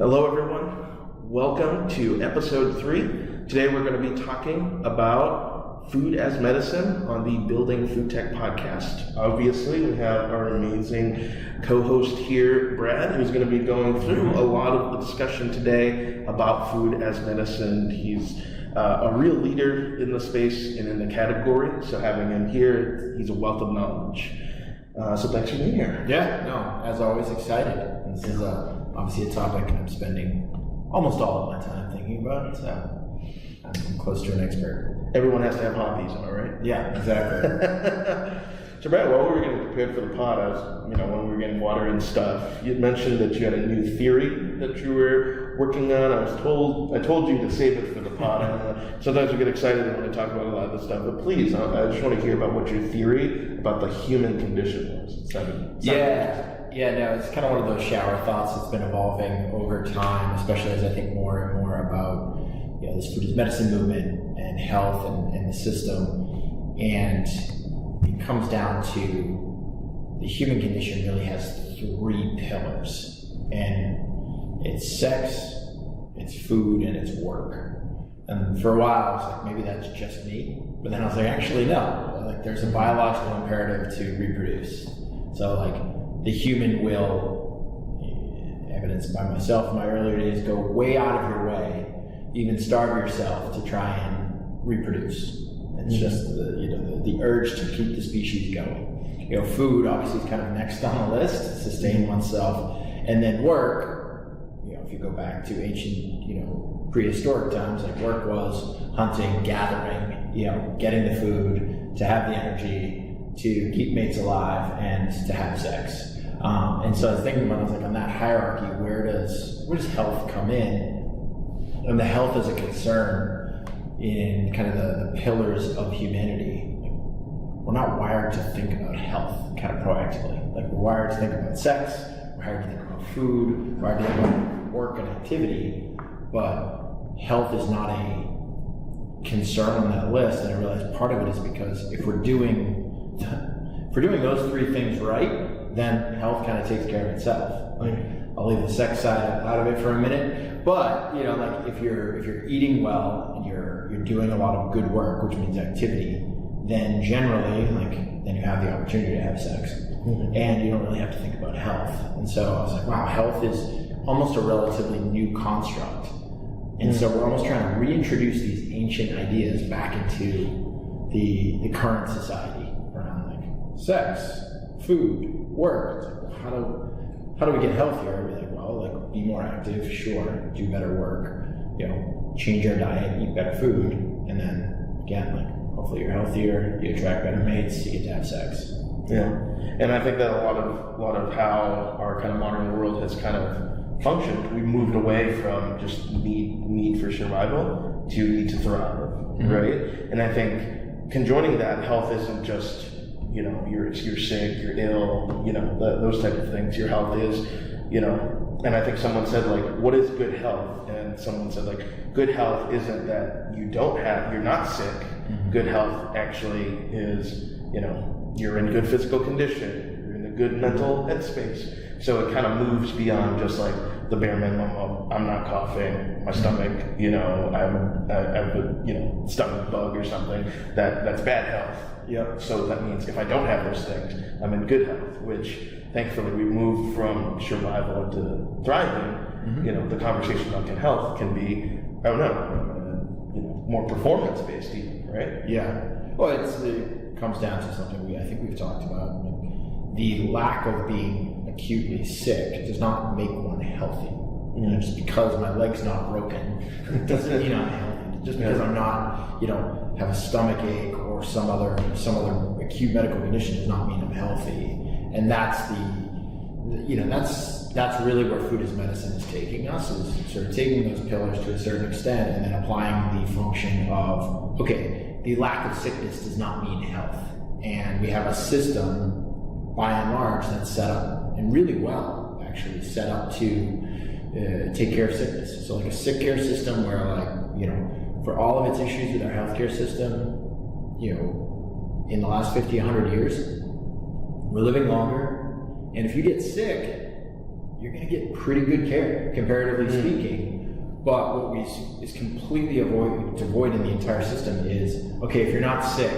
Hello everyone, welcome to episode 3. Today we're going to be talking about food as medicine on the Building Foodtech podcast. Obviously we have our amazing co-host here, Brad, who's going to be going through a lot of the discussion today about food as medicine. He's a real leader in the space and in the category, so having him here, he's a wealth of knowledge. So thanks for being here. Yeah, no, as always, excited. This is obviously a topic I'm spending almost all of my time thinking about, so I'm close to an expert. Everyone has to have hobbies, am I right? Yeah, exactly. So Brad, while we were getting prepared for the pod, when we were getting water and stuff, you mentioned that you had a new theory that you were working on. I told you to save it for the pod. Sometimes we get excited and want to talk about a lot of this stuff, but please, I just want to hear about what your theory about the human condition was. Yeah, no, it's kind of one of those shower thoughts that's been evolving over time, especially as I think more and more about this food as medicine movement and health and the system. And it comes down to the human condition really has 3 pillars, and it's sex, it's food, and it's work. And for a while I was like, maybe that's just me, but then I was like, actually no, like there's a biological imperative to reproduce. So like the human will, evidenced by myself in my earlier days, go way out of your way, even starve yourself to try and reproduce. It's just the urge to keep the species going. Food obviously is kind of next on the list, to sustain oneself, and then work. If you go back to ancient, prehistoric times, like work was hunting, gathering, getting the food, to have the energy, to keep mates alive, and to have sex. And so I was thinking about, on that hierarchy, where does health come in? And the health is a concern in kind of the pillars of humanity. We're not wired to think about health kind of proactively. Like we're wired to think about sex, we're wired to think about food, we're wired to think about work and activity, but health is not a concern on that list. And I realized part of it is because if we're doing those 3 things right, then health kind of takes care of itself. Like, I'll leave the sex side out of it for a minute, but like if you're eating well and you're doing a lot of good work, which means activity, then generally then you have the opportunity to have sex, and you don't really have to think about health. And so I was like, wow, health is almost a relatively new construct, and so we're almost trying to reintroduce these ancient ideas back into the current society around sex, food, work. How do we get healthier? We're like, well, be more active, sure, do better work, change our diet, eat better food, and then again, hopefully you're healthier, you attract better mates, you get to have sex. Yeah, and I think that a lot of how our kind of modern world has kind of functioned, we moved away from just need for survival to need to thrive, right? And I think conjoining that, health isn't just you're sick, you're ill, those type of things. Your health is, and I think someone said what is good health? And someone said good health isn't that you're not sick. Good health actually is, you're in good physical condition, you're in a good mental headspace. So it kind of moves beyond just the bare minimum of I'm not coughing, my stomach, I have a stomach bug or something. That's bad health. Yep. So that means if I don't have those things, I'm in good health, which thankfully we moved from survival to thriving. The conversation about good health can be, more performance-based even, right? Yeah. Well, it comes down to something I think we've talked about. The lack of being acutely sick does not make one healthy. Just because my leg's not broken doesn't mean I'm healthy. Just because I'm not, have a stomach ache or some other acute medical condition does not mean I'm healthy. And that's that's really where food as medicine is taking us, is sort of taking those pillars to a certain extent and then applying the function of, the lack of sickness does not mean health. And we have a system, by and large, that's set up, and really well, actually, set up to take care of sickness. So a sick care system where for all of its issues with our healthcare system, in the last 50, 100 years, we're living longer. And if you get sick, you're going to get pretty good care, comparatively speaking. But what we is completely devoid in the entire system is, okay, if you're not sick,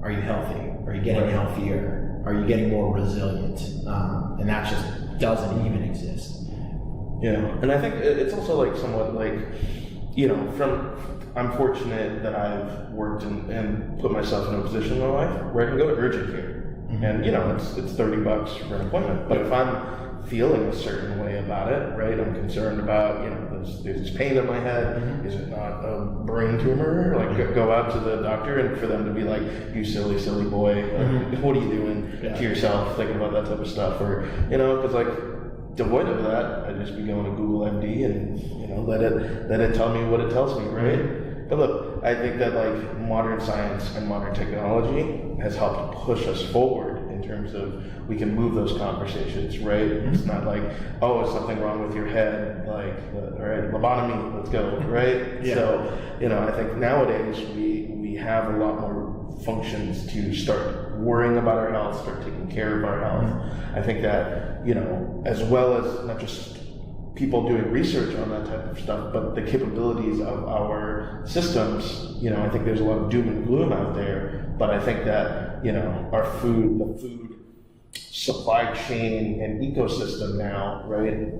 are you healthy? Are you getting healthier? Are you getting more resilient? And that just doesn't even exist. Yeah, and I think it's also like somewhat like, you know, I'm fortunate that I've worked and put myself in a position in my life where I can go to urgent care. Mm-hmm. And, you know, it's $30 for an appointment. But if I'm feeling a certain way about it, right, I'm concerned about, you know, there's this pain in my head. Mm-hmm. Is it not a brain tumor? Like, go out to the doctor and for them to be like, you silly, silly boy, like, what are you doing to yourself, thinking about that type of stuff? Or, you know, because like, devoid of that, I'd just be going to Google MD and, you know, let it tell me what it tells me, right? But look, I think that like modern science and modern technology has helped push us forward in terms of we can move those conversations, right? Mm-hmm. It's not like, oh, is something wrong with your head? Like, all right, lobotomy, let's go, right? Yeah. So, you know, I think nowadays we have a lot more functions to start worrying about our health, start taking care of our health. Mm-hmm. I think that, you know, as well as not just people doing research on that type of stuff, but the capabilities of our systems, you know, I think there's a lot of doom and gloom out there, but I think that, you know, the food supply chain and ecosystem now, right,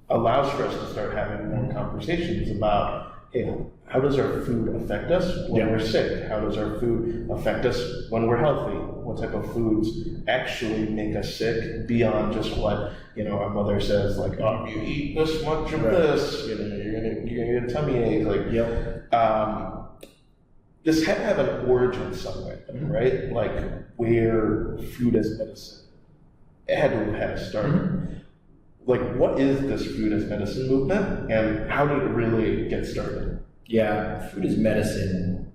allows for us to start having more conversations about, hey, how does our food affect us when we're sick? How does our food affect us when we're healthy? What type of foods actually make us sick beyond just what, you know, our mother says, like, oh, you eat this much of this, you know, you're gonna get a tummy ache. Like, this had to have an origin somewhere, right? Like, where food as medicine, it had to have had a start. Mm-hmm. Like, what is this food as medicine movement, and how did it really get started? Yeah, food as medicine,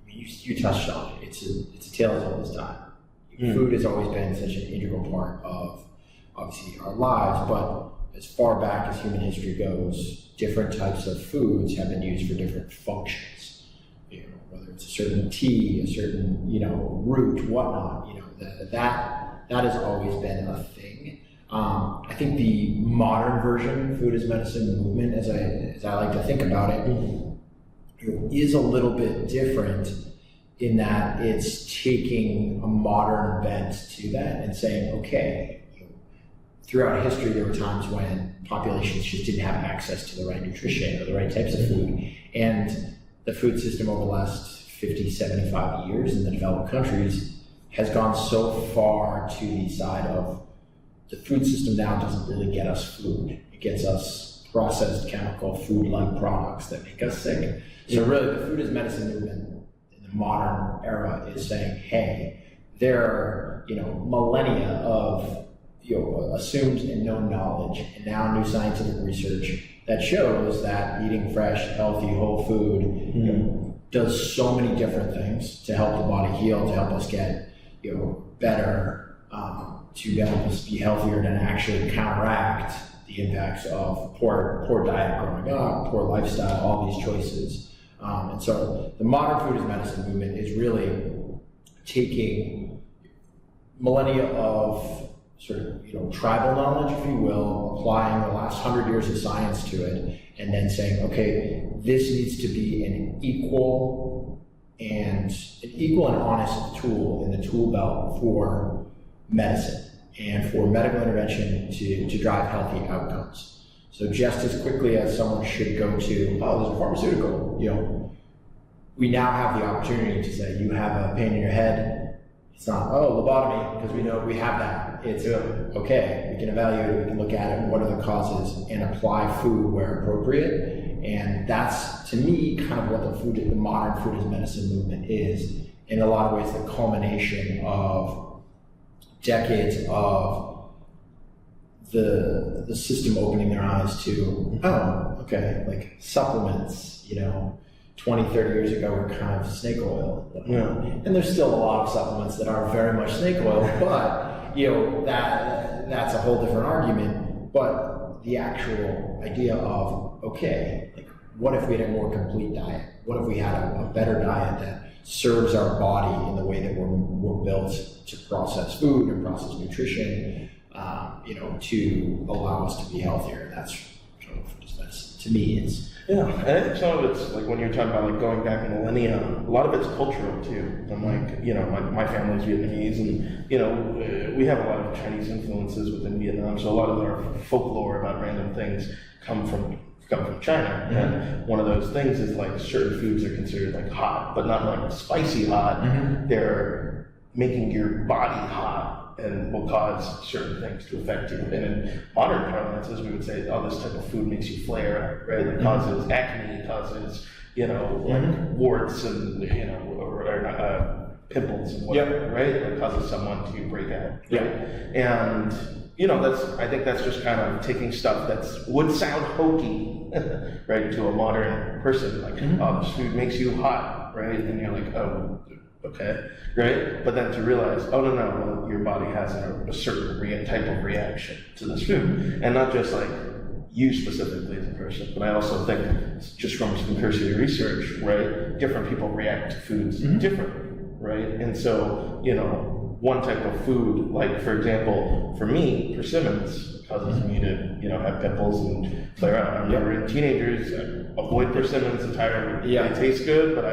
I mean, you touched on it. It's a tale as old as time. Food has always been such an integral part of, obviously, our lives, but as far back as human history goes, different types of foods have been used for different functions. You know, whether it's a certain tea, a certain, you know, root, whatnot, you know, that has always been a thing. I think the modern version, food as medicine movement, as I like to think about it, is a little bit different in that it's taking a modern bent to that and saying, okay, throughout history there were times when populations just didn't have access to the right nutrition or the right types of food, and the food system over the last 50, 75 years in the developed countries has gone so far to the side of the food system now doesn't really get us food. It gets us processed chemical food-like products that make us sick. So really the food as medicine movement in the modern era is saying, hey, there are, you know, millennia of, you know, assumed and known knowledge, and now new scientific research that shows that eating fresh, healthy, whole food you know, does so many different things to help the body heal, to help us get, you know, better, to help us be healthier, and actually counteract the impacts of poor diet growing up, poor lifestyle, all these choices. And so the modern food as medicine movement is really taking millennia of sort of, you know, tribal knowledge, if you will, applying the last 100 years of science to it, and then saying, okay, this needs to be an equal and honest tool in the tool belt for medicine and for medical intervention to drive healthy outcomes. So just as quickly as someone should go to, oh, there's a pharmaceutical, you know, we now have the opportunity to say, you have a pain in your head. It's not, oh, lobotomy, because we know we have that. It's, okay, we can evaluate it, we can look at it, what are the causes, and apply food where appropriate. And that's, to me, kind of what the modern food as medicine movement is, in a lot of ways, the culmination of decades of the system opening their eyes to, oh, okay, like supplements, you know, 20, 30 years ago were kind of snake oil. And there's still a lot of supplements that are very much snake oil, but, you know, that's a whole different argument. But the actual idea of, okay, like, what if we had a more complete diet? What if we had a better diet that serves our body in the way that we're built to process food and process nutrition, to allow us to be healthier. That's what food is medicine to me is. Yeah, and I think some of it's like when you're talking about like going back a millennia, a lot of it's cultural too. I'm like, my family's Vietnamese, and we have a lot of Chinese influences within Vietnam. So a lot of our folklore about random things come from China. Mm-hmm. And one of those things is like certain foods are considered like hot, but not like spicy hot. Mm-hmm. They're making your body hot and will cause certain things to affect you. And in modern parlances, we would say, oh, this type of food makes you flare, right? It causes acne, causes, like warts and, or pimples and whatever, right? It causes someone to break out, right? Yeah. And, I think that's just kind of taking stuff that would sound hokey, right, to a modern person, like, oh, this food makes you hot, right? And you're like, oh, okay, right? But then to realize, oh no, your body has a certain type of reaction to this food, and not just like you specifically as a person, but I also think just from some cursory research, right? Different people react to foods differently, right? And so, one type of food, like for example, for me, persimmons causes me to, have pimples and flare out. I remember in teenagers, I avoid persimmons entirely. Yeah. They taste good, but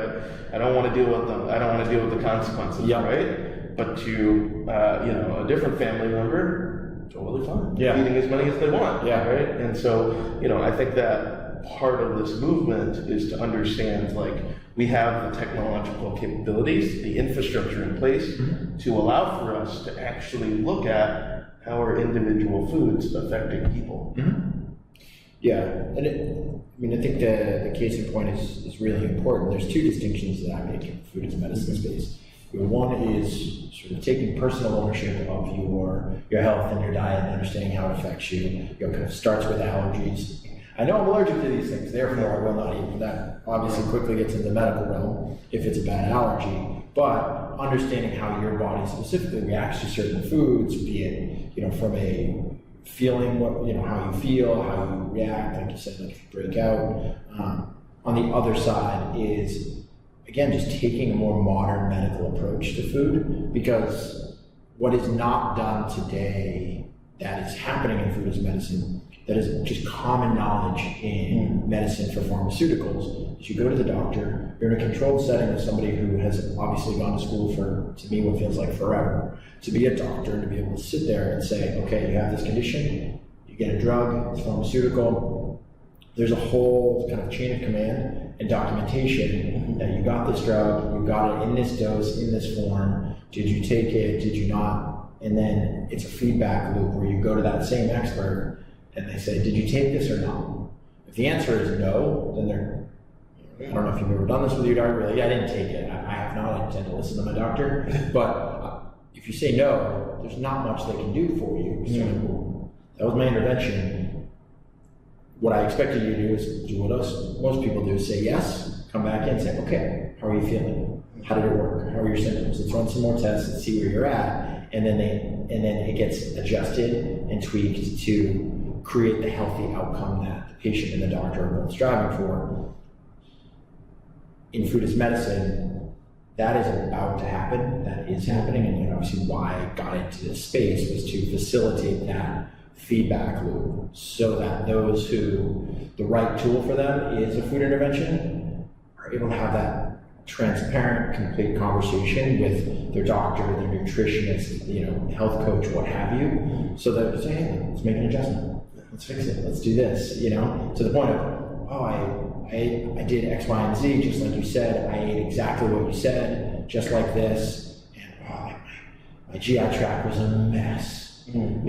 I don't want to deal with them. I don't want to deal with the consequences, right? But to, a different family member, totally fine. Yeah. Eating as many as they want, yeah, right? And so, I think that part of this movement is to understand, like, we have the technological capabilities, the infrastructure in place to allow for us to actually look at how are individual foods affecting people. Yeah, and I think the case in point is really important. There's two distinctions that I make in food as medicine space. One is sort of taking personal ownership of your health and your diet and understanding how it affects you. Kind of starts with allergies. I know I'm allergic to these things, therefore I will not eat. That obviously quickly gets into the medical realm if it's a bad allergy. But understanding how your body specifically reacts to certain foods, be it from a feeling how you feel, how you react, like you said, like if you break out. On the other side is, again, just taking a more modern medical approach to food, because what is not done today that is happening in food as medicine, that is just common knowledge in medicine for pharmaceuticals, is you go to the doctor, you're in a controlled setting with somebody who has obviously gone to school for, to me, what feels like forever, to be a doctor and to be able to sit there and say, okay, you have this condition, you get a drug, it's pharmaceutical, there's a whole kind of chain of command and documentation that you got this drug, you got it in this dose, in this form, did you take it, did you not? And then it's a feedback loop where you go to that same expert and they say, did you take this or not? If the answer is no, then I don't know if you've ever done this with your doctor, really, I didn't take it, I have not, I tend to listen to my doctor, but if you say no, there's not much they can do for you. So that was my intervention. What I expected you to do is do what most people do, say yes, come back in and say, okay, how are you feeling? How did it work? How are your symptoms? Let's run some more tests and see where you're at. And then it gets adjusted and tweaked to create the healthy outcome that the patient and the doctor are both striving for. In food as medicine, that is about to happen, that is happening, and obviously why I got into this space was to facilitate that feedback loop so that those who the right tool for them is a food intervention are able to have that transparent, complete conversation with their doctor, their nutritionist, health coach, what have you, so that they say, hey, let's make an adjustment, let's fix it, let's do this, to the point of, oh, I did X, Y, and Z, just like you said, I ate exactly what you said, just like this, and my GI tract was a mess, and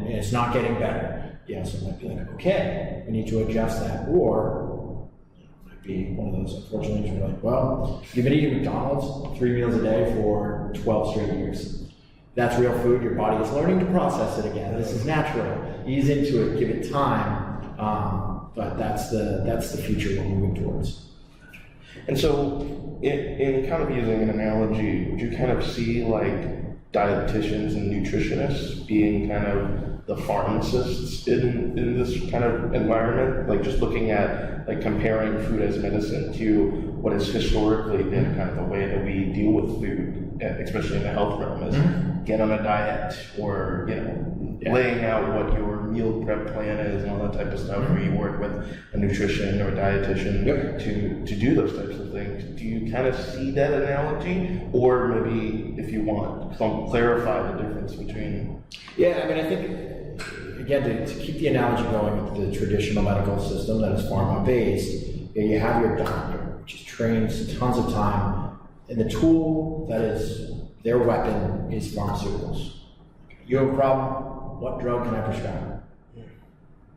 it's not getting better. So it might be like, okay, we need to adjust that, or it might be one of those unfortunate things where you're like, well, you've been eating McDonald's 3 meals a day for 12 straight years. That's real food, your body is learning to process it again. This is natural. Ease into it, give it time. But that's the future we're moving towards. And so, in kind of using an analogy, would you kind of see like dietitians and nutritionists being kind of the pharmacists in this kind of environment? Like just looking at like comparing food as medicine to what has historically been kind of the way that we deal with food, especially in the health realm, is get on a diet, or laying out what your meal prep plan is and all that type of stuff, where you work with a nutrition or a dietitian to do those types of things. Do you kind of see that analogy, or maybe if you want, clarify the difference between? Yeah, I mean, I think, again, to keep the analogy going with the traditional medical system that is pharma-based, you have your doctor, which is trained tons of time, and the tool that is their weapon is pharmaceuticals. You have a problem, what drug can I prescribe?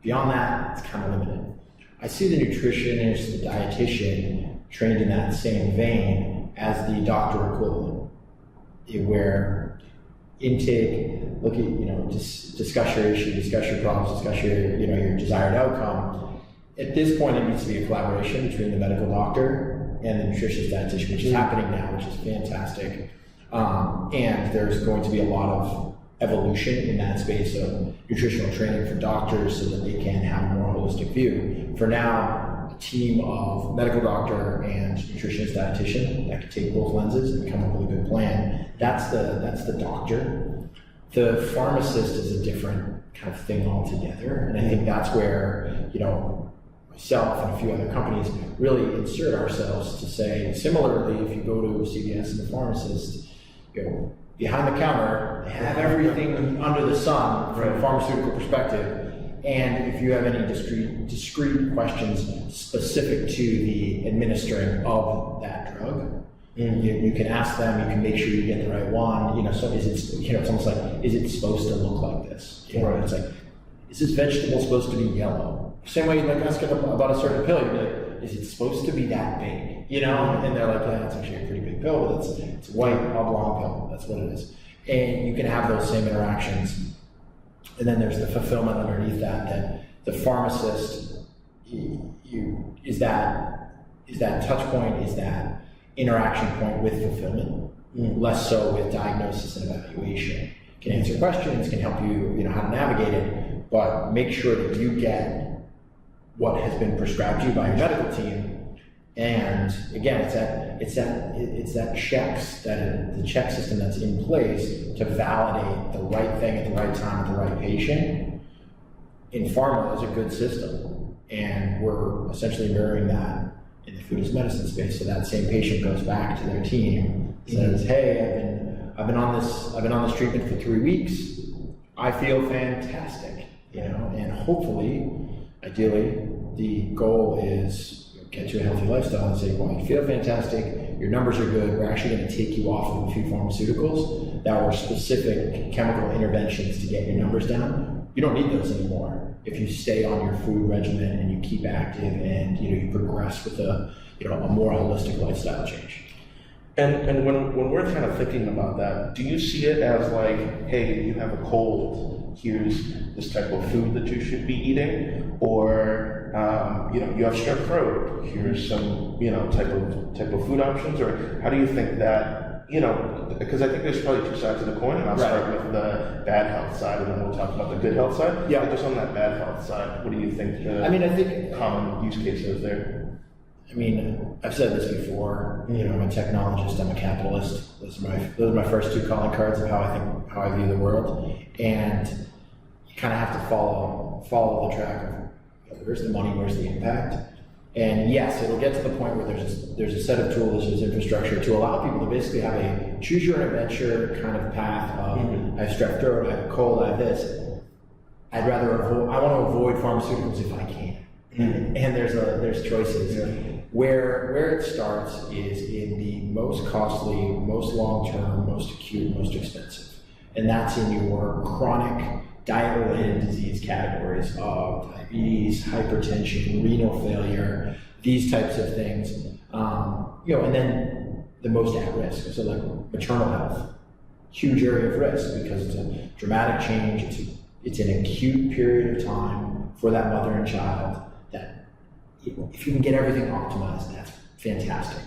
Beyond that, it's kind of limited. I see the nutritionist, the dietitian, trained in that same vein as the doctor equivalent, where intake, look at, discuss your issue, discuss your problems, discuss your desired outcome. At this point, it needs to be a collaboration between the medical doctor and the nutritionist dietitian, which is happening now, which is fantastic. And there's going to be a lot of evolution in that space of nutritional training for doctors so that they can have a more holistic view. For now, a team of medical doctor and nutritionist dietitian that can take both lenses and come up with a good plan. That's the doctor. The pharmacist is a different kind of thing altogether, and I think that's where myself and a few other companies really insert ourselves to say, similarly, if you go to a CVS and the pharmacist, behind the counter, they have everything under the sun from a pharmaceutical perspective. And if you have any discrete questions specific to the administering of that drug, you can ask them. You can make sure you get the right one. So is it? It's almost like, is it supposed to look like this? Right. It's like, is this vegetable supposed to be yellow? Same way you ask about a certain pill. You'd be like, is it supposed to be that big? And they're like, yeah, it's actually a pretty big pill, but it's a white oblong pill. That's what it is. And you can have those same interactions. And then there's the fulfillment underneath that the pharmacist is that touch point, is that interaction point with fulfillment, less so with diagnosis and evaluation. Can answer questions, can help you, how to navigate it, but make sure that you get what has been prescribed to you by your medical team. And again, it's that the check system that's in place to validate the right thing at the right time with the right patient. In pharma is a good system, and we're essentially mirroring that in the food as medicine space. So that same patient goes back to their team, says, "Hey, I've been on this treatment for 3 weeks. I feel fantastic," and hopefully, ideally, the goal is get you a healthy lifestyle and say, well, you feel fantastic, your numbers are good, we're actually going to take you off of a few pharmaceuticals that were specific chemical interventions to get your numbers down. You don't need those anymore if you stay on your food regimen and you keep active and you progress with a more holistic lifestyle change. And when we're kind of thinking about that, do you see it as like, hey, you have a cold, here's this type of food that you should be eating, or you have strep throat, here's some type of food options, or how do you think that, because I think there's probably two sides of the coin, and I'll start with the bad health side, and then we'll talk about the good health side. Yeah. But just on that bad health side, what do you think I think common use case is there? I've said this before. I'm a technologist. I'm a capitalist. Those are my first two calling cards of how I view the world. And you kind of have to follow the track of where's the money, where's the impact. And yes, it'll get to the point where there's a set of tools, there's infrastructure to allow people to basically have a choose your own adventure kind of path of I have strep throat, I have a cold, I have this. I want to avoid pharmaceuticals if I can. And there's choices. Yeah. Where it starts is in the most costly, most long-term, most acute, most expensive. And that's in your chronic diet-related disease categories of diabetes, hypertension, renal failure, these types of things. And then the most at risk. So like maternal health, huge area of risk because it's a dramatic change. It's an acute period of time for that mother and child that if you can get everything optimized, that's fantastic.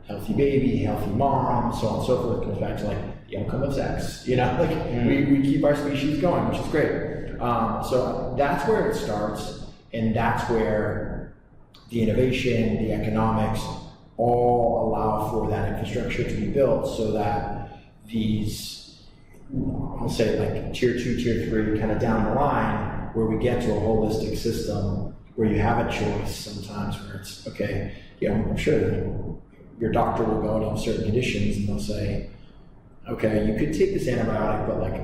Healthy baby, healthy mom, so on and so forth. It comes back to like the outcome of sex. We keep our species going, which is great. So that's where it starts, and that's where the innovation, the economics, all allow for that infrastructure to be built so that these I'll say like tier 2, tier 3, kind of down the line, where we get to a holistic system where you have a choice sometimes where it's, okay, I'm sure that your doctor will go into certain conditions and they'll say, okay, you could take this antibiotic, but like,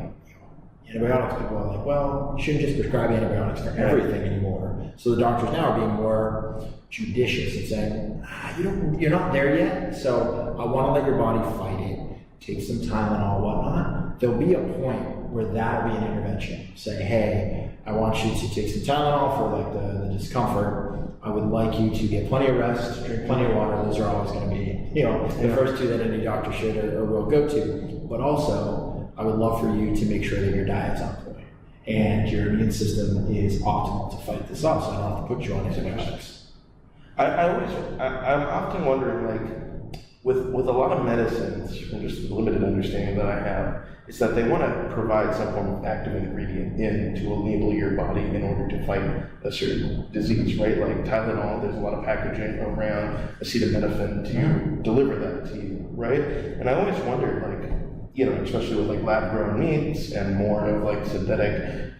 antibiotics, people are like, well, you shouldn't just prescribe antibiotics for everything anymore. So the doctors now are being more judicious and saying, you're not there yet, so I want to let your body fight it, take some Tylenol, whatnot. There'll be a point where that'll be an intervention. Say, hey, I want you to take some Tylenol for like the discomfort. I would like you to get plenty of rest, drink plenty of water. Those are always going to be, the first two that any doctor should or will go to. But also, I would love for you to make sure that your diet's on point and your immune system is optimal to fight this off, so I don't have to put you on antibiotics. I'm often wondering, like, with a lot of medicines, from just the limited understanding that I have, is that they want to provide some form of active ingredient in to enable your body in order to fight a certain disease, right? Like Tylenol, there's a lot of packaging around acetaminophen to deliver that to you, right? And I always wondered, like, especially with like lab-grown meats and more of like synthetic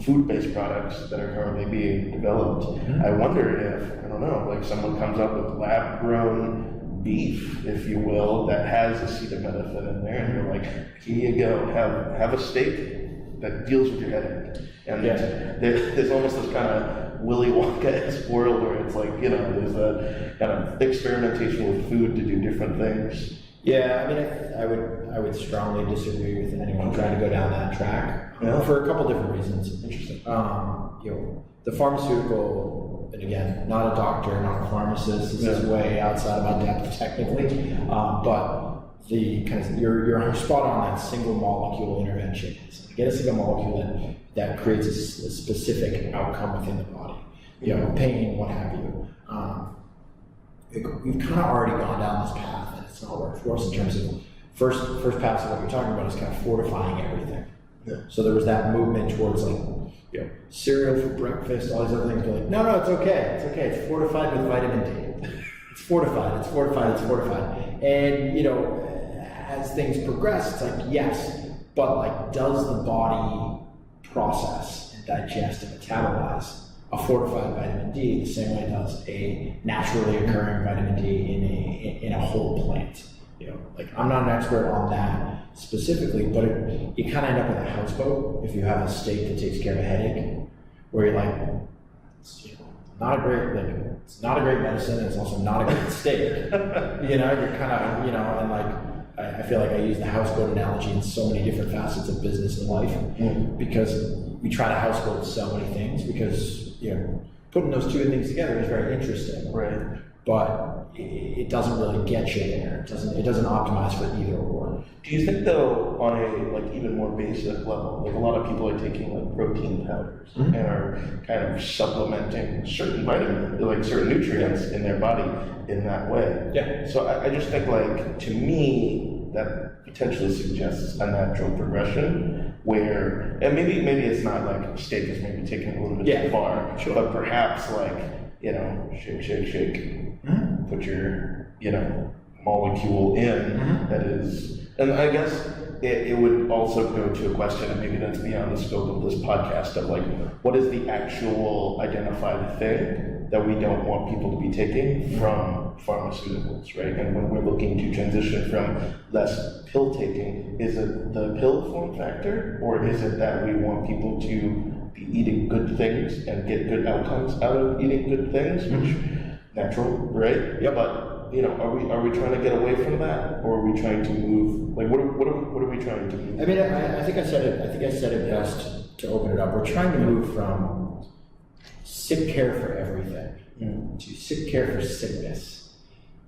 food-based products that are currently being developed, I wonder if, I don't know, like someone comes up with lab-grown beef, if you will, that has acetaminophen in there, and you're like, here you go, have a steak that deals with your headache. And there's almost this kind of Willy Wonka-esque world where it's like, there's a kind of experimentation with food to do different things. Yeah, I mean, I would strongly disagree with anyone trying to go down that track for a couple different reasons. Interesting. The pharmaceutical, and again, not a doctor, not a pharmacist. This is way outside of my depth technically, but the kind of you're spot on that single molecule intervention. So get a single molecule that creates a specific outcome within the body. Pain, what have you. We've kind of already gone down this path, and it's not worked for us in terms of first pass of what you're talking about is kind of fortifying everything. Yeah. So there was that movement towards like, cereal for breakfast, all these other things. We're like, no, it's okay. It's fortified with vitamin D. It's fortified. And as things progress, it's like, yes, but like, does the body process and digest and metabolize a fortified vitamin D the same way it does a naturally occurring vitamin D in a whole plant? Like, I'm not an expert on that specifically, but you kind of end up with a houseboat if you have a steak that takes care of a headache, where you're like, it's not a great medicine, and it's also not a great steak. You're kind of, and like, I feel like I use the houseboat analogy in so many different facets of business and life, because we try to houseboat so many things, because putting those two things together is very interesting, right? But it doesn't really get you there. It doesn't optimize for either or. Do you think, though, on a like even more basic level, like a lot of people are taking like protein powders and are kind of supplementing certain vitamins, like certain nutrients in their body in that way? Yeah. So I just think, like, to me, that potentially suggests a natural progression where, and maybe it's not like steak is maybe taking it a little bit too far, but perhaps like, shake, put your, molecule in that is, and I guess it would also go to a question, and maybe that's beyond the scope of this podcast, of like, what is the actual identified thing that we don't want people to be taking from pharmaceuticals, right? And when we're looking to transition from less pill taking, is it the pill form factor, or is it that we want people to be eating good things and get good outcomes out of eating good things, which natural, right? Yep. But are we trying to get away from that, or are we trying to move? Like, what are we trying to move? I mean, I think I said it best to open it up. We're trying to move from sick care for everything to sick care for sickness,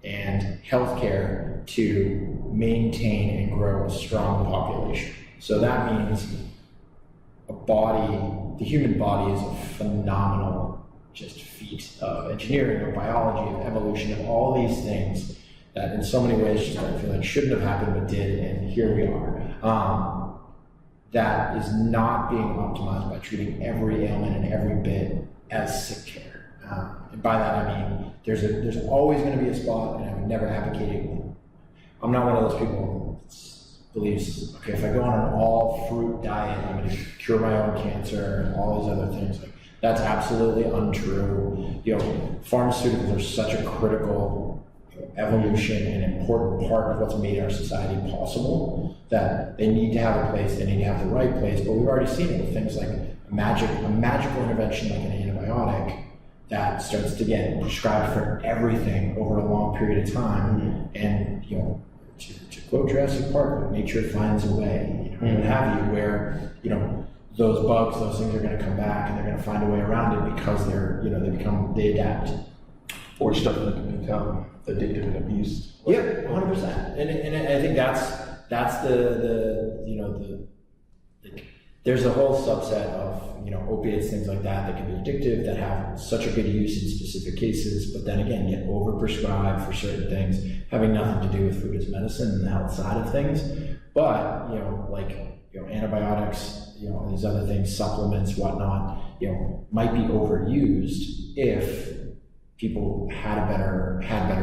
and healthcare to maintain and grow a strong population. So that means the human body is a phenomenal just feat of engineering, of biology, of evolution, of all these things that in so many ways just I feel like shouldn't have happened but did, and here we are. That is not being optimized by treating every ailment and every bit as sick care. And by that I mean there's always going to be a spot, and I would never advocate it. I'm not one of those people. believes, okay, if I go on an all fruit diet, I'm going to cure my own cancer and all these other things. Like, that's absolutely untrue. Pharmaceuticals are such a critical evolution and important part of what's made our society possible that they need to have a place, they need to have the right place. But we've already seen it with things like a magical intervention like an antibiotic that starts to get prescribed for everything over a long period of time. And to quote Jurassic Park, nature finds a way, what have you, where those bugs, those things are going to come back, and they're going to find a way around it because they adapt. Or stuff that can become addictive and abused. Yeah, 100%. And I think that's the there's a whole subset of opiates, things like that can be addictive, that have such a good use in specific cases, but then again get overprescribed for certain things, having nothing to do with food as medicine and the health side of things. But antibiotics, these other things, supplements, whatnot, might be overused if people had a better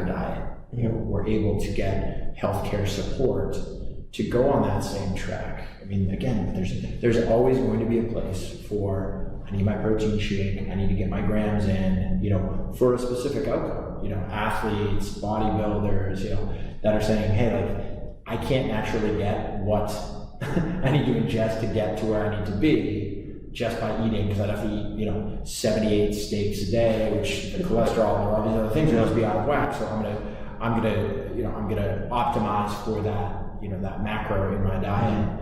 diet, were able to get healthcare support to go on that same track. I mean, again, there's always going to be a place for, I need my protein shake, I need to get my grams in, for a specific outcome. Athletes, bodybuilders, that are saying, hey, I can't naturally get what I need to ingest to get to where I need to be just by eating, because I'd have to eat, 78 steaks a day, which the cholesterol and all these other things are supposed to be out of whack. So I'm gonna optimize for that, that macro in my diet.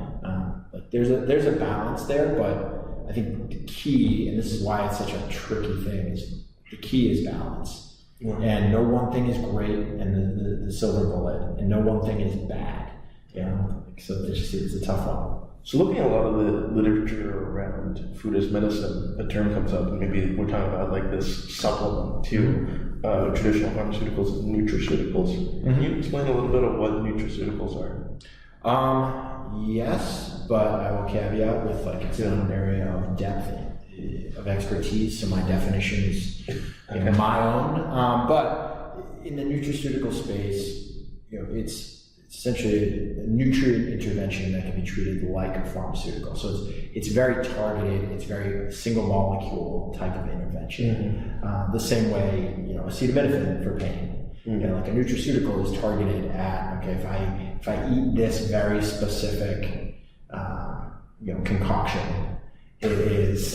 There's a balance there, but I think the key, and this is why it's such a tricky thing, is the key is balance. Yeah. And no one thing is great and the silver bullet, and no one thing is bad. So it's a tough one. So looking at a lot of the literature around food as medicine, a term comes up, and maybe we're talking about like this supplement to traditional pharmaceuticals and nutraceuticals. Can you explain a little bit of what nutraceuticals are? Yes, but I will caveat with it's not an area of depth of expertise, so my definition is my own. But in the nutraceutical space, it's essentially a nutrient intervention that can be treated like a pharmaceutical. So it's very targeted, it's very single molecule type of intervention. The same way, acetaminophen for pain. Like a nutraceutical is targeted at, if I eat this very specific, concoction, it is,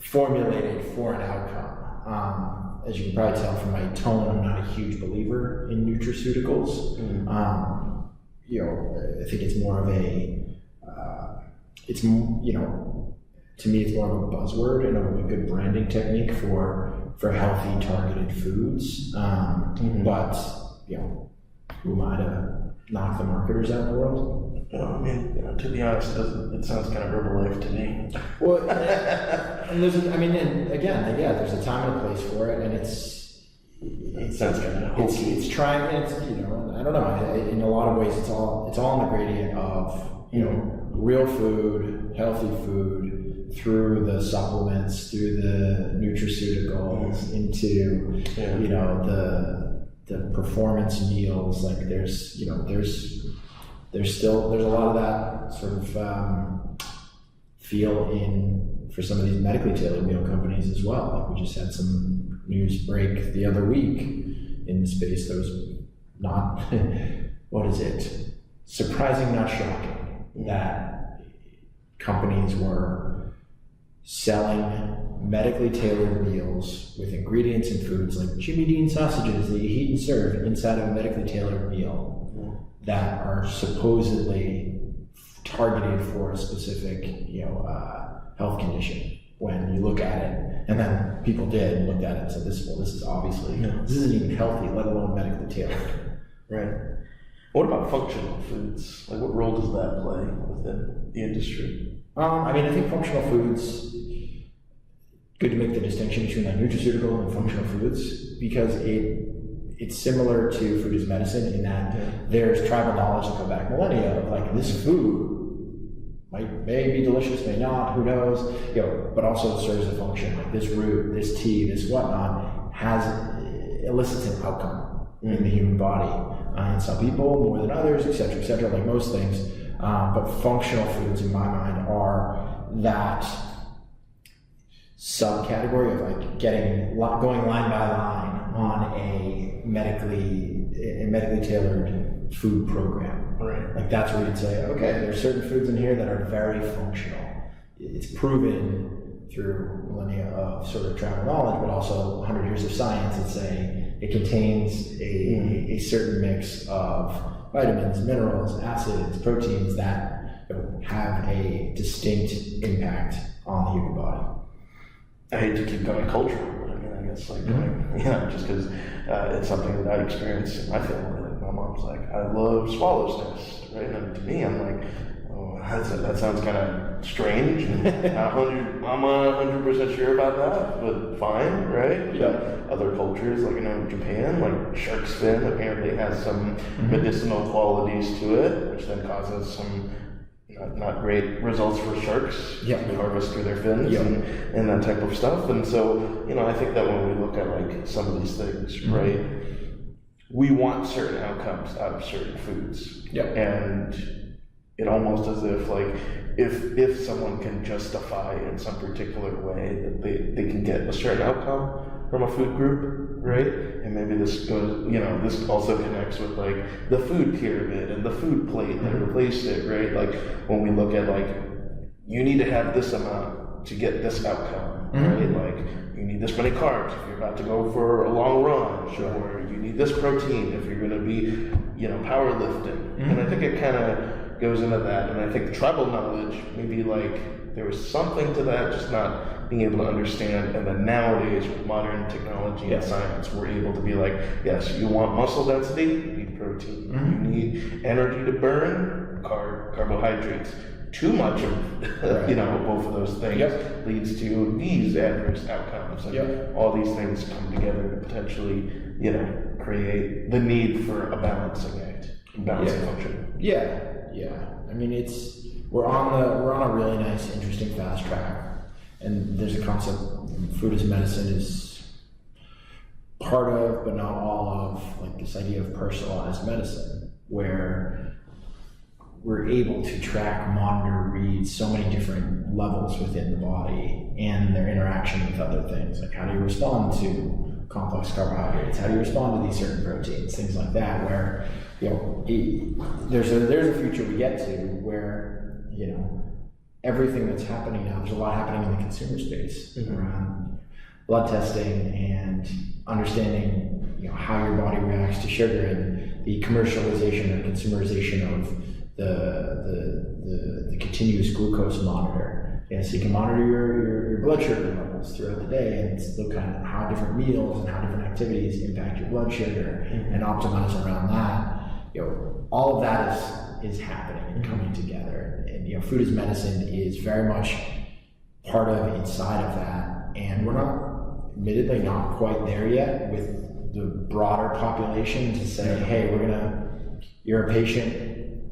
formulated for an outcome. As you can probably tell from my tone, I'm not a huge believer in nutraceuticals. I think it's more of to me, it's more of a buzzword and a good branding technique for healthy, targeted foods. But, who am I to knock the marketers out in the world? To be honest, it sounds kind of Herbalife to me. Well, and there's a time and a place for it, and it's trying, I don't know, in a lot of ways, it's all in the gradient of, real food, healthy food, through the supplements, through the nutraceuticals, into, the performance meals. Like there's a lot of that sort of feel for some of these medically tailored meal companies as well. Like we just had some news break the other week in the space that was not, surprising, not shocking, that companies were selling medically tailored meals with ingredients and foods like Jimmy Dean sausages that you heat and serve inside of a medically tailored meal that are supposedly targeted for a specific, health condition. When you look at it, and then people looked at it and said, this is obviously, this isn't even healthy, let alone medically tailored. Right. What about functional foods? Like, what role does that play within the industry? I think functional foods, good to make the distinction between nutraceutical and functional foods, because it's similar to food as medicine in that there's tribal knowledge that go back millennia of like, this food may be delicious, may not, who knows, but also serves a function. Like this root, this tea, this whatnot elicits an outcome. in the human body. And some people more than others, et cetera, like most things. But functional foods, in my mind, are that subcategory of like going line by line on a medically tailored food program. Right. Like that's where you'd say, okay, there's certain foods in here that are very functional. It's proven through millennia of sort of travel knowledge, but also 100 years of science that say it contains a certain mix of vitamins, minerals, acids, proteins that have a distinct impact on the human body. I hate to keep going cultural, but I mean, I guess just because it's something that I experienced in my family. Like my mom's like, I love swallows nest, right? And to me, I'm like, oh, that sounds kind of strange. And I'm 100% sure about that, but fine, right? Yeah. Other cultures, like in Japan, like shark's fin apparently has some medicinal qualities to it, which then causes some not great results for sharks to harvest through their fins and that type of stuff. And so, I think that when we look at like some of these things, right, we want certain outcomes out of certain foods. And it almost as if like if someone can justify in some particular way that they can get a certain outcome from a food group, right? And maybe this goes, this also connects with like the food pyramid and the food plate that replaced it, right? Like when we look at like, you need to have this amount to get this outcome, right? Like you need this many carbs if you're about to go for a long run, or you need this protein if you're going to be, powerlifting. And I think it kind of goes into that. And I think tribal knowledge, maybe like there was something to that, just not being able to understand. And then nowadays with modern technology and science, we're able to be like, yes, you want muscle density, you need protein. You need energy to burn, carbohydrates. Too much of both of those things leads to these adverse outcomes. And all these things come together to potentially, create the need for a balancing function. I mean, we're on a really nice, interesting fast track. And there's a concept, food as medicine is part of, but not all of, like this idea of personalized medicine, where we're able to track, monitor, read so many different levels within the body and their interaction with other things. Like how do you respond to complex carbohydrates? How do you respond to these certain proteins? Things like that, where, there's a future we get to where, everything that's happening now, there's a lot happening in the consumer space around blood testing and understanding, how your body reacts to sugar and the commercialization or consumerization of the continuous glucose monitor. So you can monitor your blood sugar levels throughout the day and look at how different meals and how different activities impact your blood sugar and optimize around that. All of that is happening and coming together. And food as medicine is very much part of inside of that. And we're admittedly not quite there yet with the broader population to say, hey, you're a patient,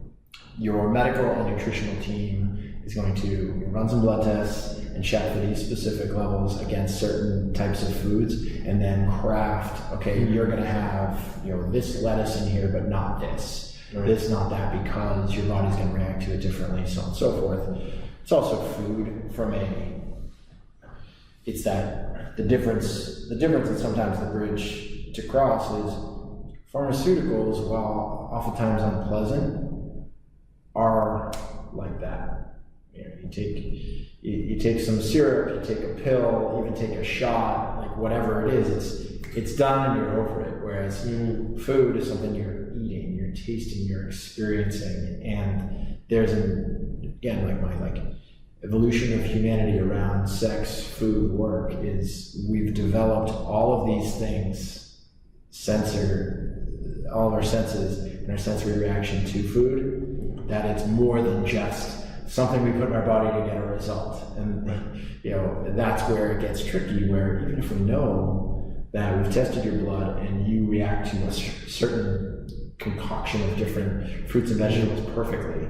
your medical and nutritional team is going to run some blood tests and check for these specific levels against certain types of foods, and then craft, okay, you're going to have this lettuce in here, but not this. This, not that, because your body's going to react to it differently, so on and so forth. It's also food it's that the difference and sometimes the bridge to cross is pharmaceuticals, while oftentimes unpleasant, are like that. You take some syrup, you take a pill, even take a shot, like whatever it is, it's done and you're over it. Whereas food is something you're eating, you're tasting, you're experiencing, and there's my evolution of humanity around sex, food, work is we've developed all of these things, all of our senses and our sensory reaction to food, that it's more than just something we put in our body to get a result. And that's where it gets tricky, where even if we know that we've tested your blood and you react to a certain concoction of different fruits and vegetables perfectly,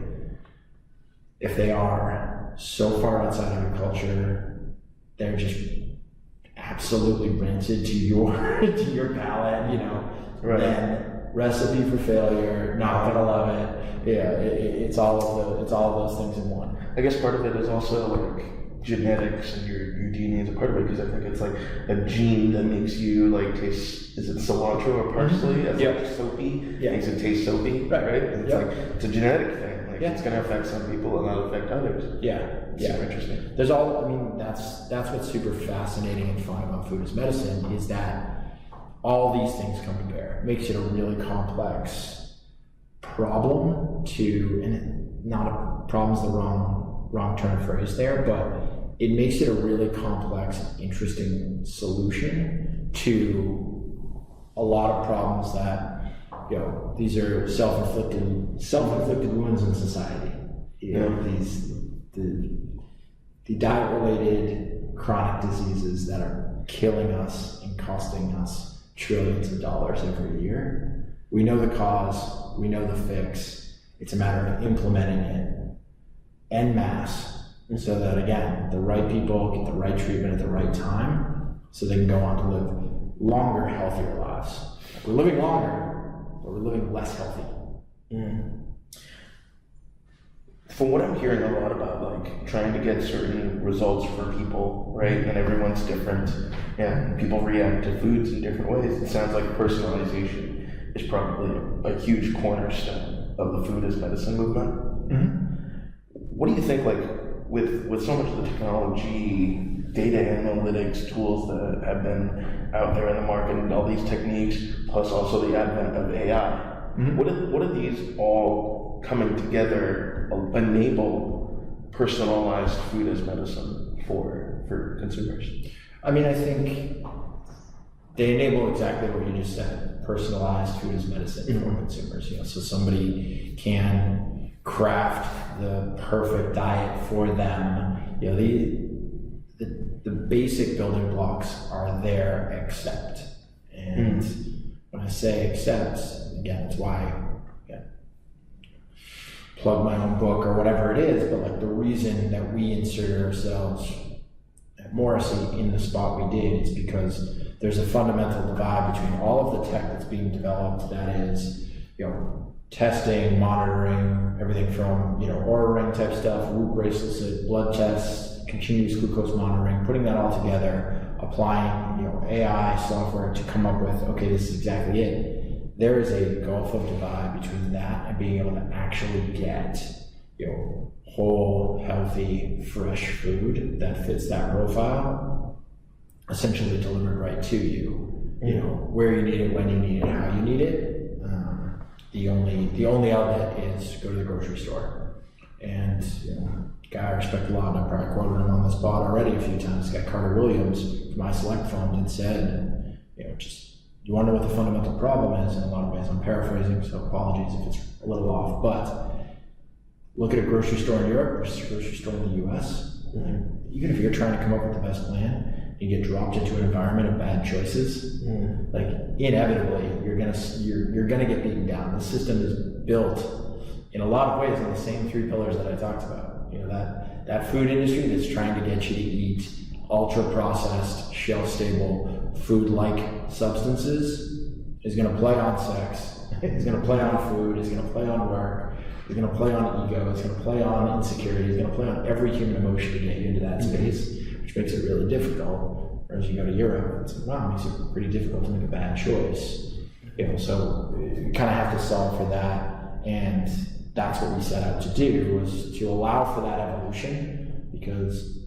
if they are so far outside of your culture, they're just absolutely rancid to your palate, then recipe for failure, not gonna love it. Yeah, it's all of those things in one. I guess part of it is also like genetics, and your DNA is a part of it, because I think it's like a gene that makes you like taste, is it cilantro or parsley? That's like soapy. Yeah. Makes it taste soapy, right? And it's like, it's a genetic thing. Like it's gonna affect some people and not affect others. Super interesting. There's all, I mean, that's what's super fascinating and fun about food as medicine, is that all these things come to bear. It makes it a really complex problem and not a problem's the wrong turn of phrase there, but it makes it a really complex, interesting solution to a lot of problems that, these are self-inflicted wounds in society. These the diet-related chronic diseases that are killing us and costing us trillions of dollars every year. We know the cause, we know the fix. It's a matter of implementing it en masse, so that, again, the right people get the right treatment at the right time, so they can go on to live longer, healthier lives. We're living longer, but we're living less healthy. From what I'm hearing a lot about, like trying to get certain results for people, right? And everyone's different, and people react to foods in different ways. It sounds like personalization is probably a huge cornerstone of the food as medicine movement. What do you think, like, with so much of the technology, data analytics tools that have been out there in the market, and all these techniques, plus also the advent of AI, what are these all coming together enable personalized food as medicine for consumers? I mean, I think they enable exactly what you just said: personalized food as medicine for consumers. So somebody can craft the perfect diet for them. The basic building blocks are there, except. And when I say except, again, it's why plug my own book or whatever it is, but like the reason that we inserted ourselves at Morrissey in the spot we did is because there's a fundamental divide between all of the tech that's being developed, that is, testing, monitoring, everything from, Oura ring type stuff, root bracelets, blood tests, continuous glucose monitoring, putting that all together, applying, AI software to come up with, okay, this is exactly it. There is a gulf of divide between that and being able to actually get, whole, healthy, fresh food that fits that profile, essentially delivered right to you. Where you need it, when you need it, how you need it. The only outlet is go to the grocery store. And guy I respect a lot, and I've probably quoted him on this pod already a few times. This guy Carter Williams from I Select Fund had said, you want to know what the fundamental problem is. In a lot of ways, I'm paraphrasing, so apologies if it's a little off, but look at a grocery store in Europe versus a grocery store in the US. Even if you're trying to come up with the best plan, you get dropped into an environment of bad choices, like inevitably you're gonna get beaten down. The system is built in a lot of ways on the same three pillars that I talked about. That food industry that's trying to get you to eat ultra processed, shelf stable, food-like substances is going to play on sex, it's going to play on food, it's going to play on work, it's going to play on ego, it's going to play on insecurity, it's going to play on every human emotion to get you into that space, which makes it really difficult. Whereas you go to Europe, it's like, wow, it makes it pretty difficult to make a bad choice. So you kind of have to solve for that, and that's what we set out to do, was to allow for that evolution, because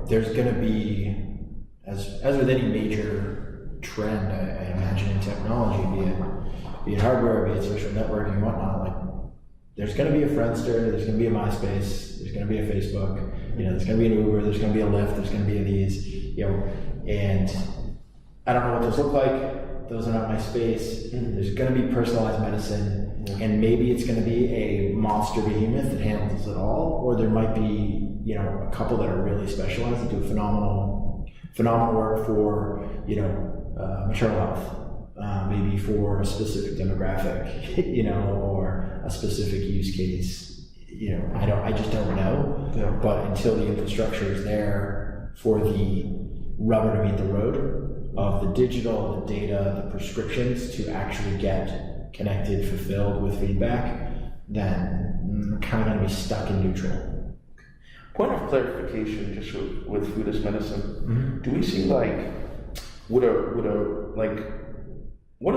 there's going to be, as with any major trend, I imagine, in technology, be it hardware, be it social networking, whatnot, like, there's going to be a Friendster, there's going to be a MySpace, there's going to be a Facebook, there's going to be an Uber, there's going to be a Lyft, there's going to be these, and I don't know what those look like. Those are not my space. There's going to be personalized medicine, and maybe it's going to be a monster behemoth that handles it all, or there might be, a couple that are really specialized that do phenomenal work for, maternal health, maybe for a specific demographic, or a specific use case. I just don't know. Yeah. But until the infrastructure is there for the rubber to meet the road, of the digital, the data, the prescriptions to actually get connected, fulfilled with feedback, then we're kind of going to be stuck in neutral. Point of clarification, just with food as medicine. Mm-hmm. Do we see like what are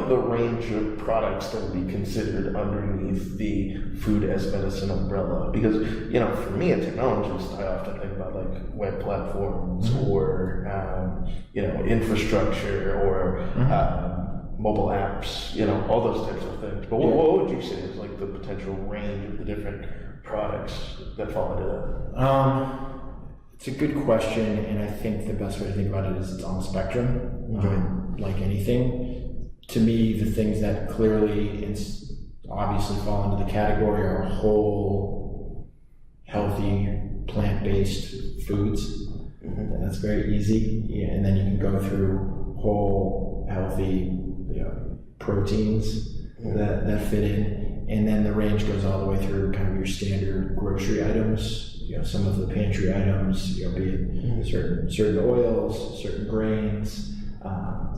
the range of products that would be considered underneath the food as medicine umbrella? Because, you know, for me, a technologist, I often think about like web platforms or, you know, infrastructure or mobile apps, you know, all those types of things. But what would you say is like the potential range of the different products that fall into that? It's a good question, and I think the best way to think about it is it's on the spectrum, like anything. To me, the things that clearly and obviously fall into the category are whole, healthy, plant-based foods. And that's very easy. Yeah, and then you can go through whole, healthy, you know, proteins that fit in. And then the range goes all the way through kind of your standard grocery items, you know, some of the pantry items, you know, be it certain oils, certain grains,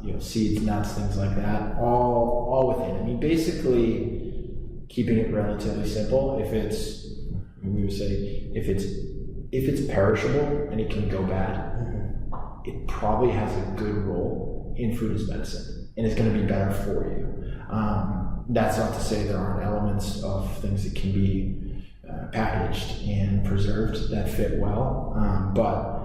you know, seeds, nuts, things like that, all within. I mean, basically keeping it relatively simple. We would say if it's perishable and it can go bad, it probably has a good role in food as medicine and it's going to be better for you. That's not to say there aren't elements of things that can be packaged and preserved that fit well, but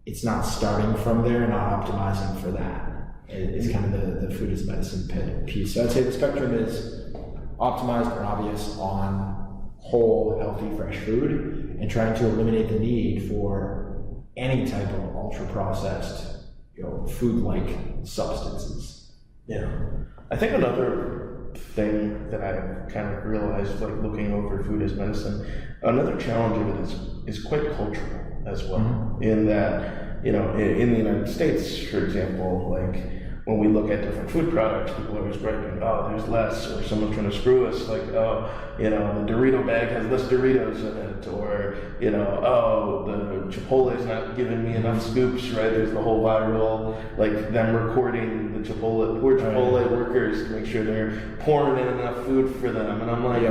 it's not starting from there, not optimizing for that. It's kind of the food as medicine piece. So I'd say the spectrum is optimized or obvious on whole, healthy, fresh food and trying to eliminate the need for any type of ultra-processed, you know, food-like substances. Yeah. I think another thing that I kind of realized, like looking over food as medicine, another challenge of it is quite cultural as well. In that, you know, in the United States, for example, like when we look at different food products, people are always griping, oh, there's less, or someone's trying to screw us, like, oh, you know, the Dorito bag has less Doritos in it, or, you know, oh, the Chipotle's not giving me enough scoops, right? There's the whole viral, like them recording the poor Chipotle workers to make sure they're pouring in enough food for them, and I'm like,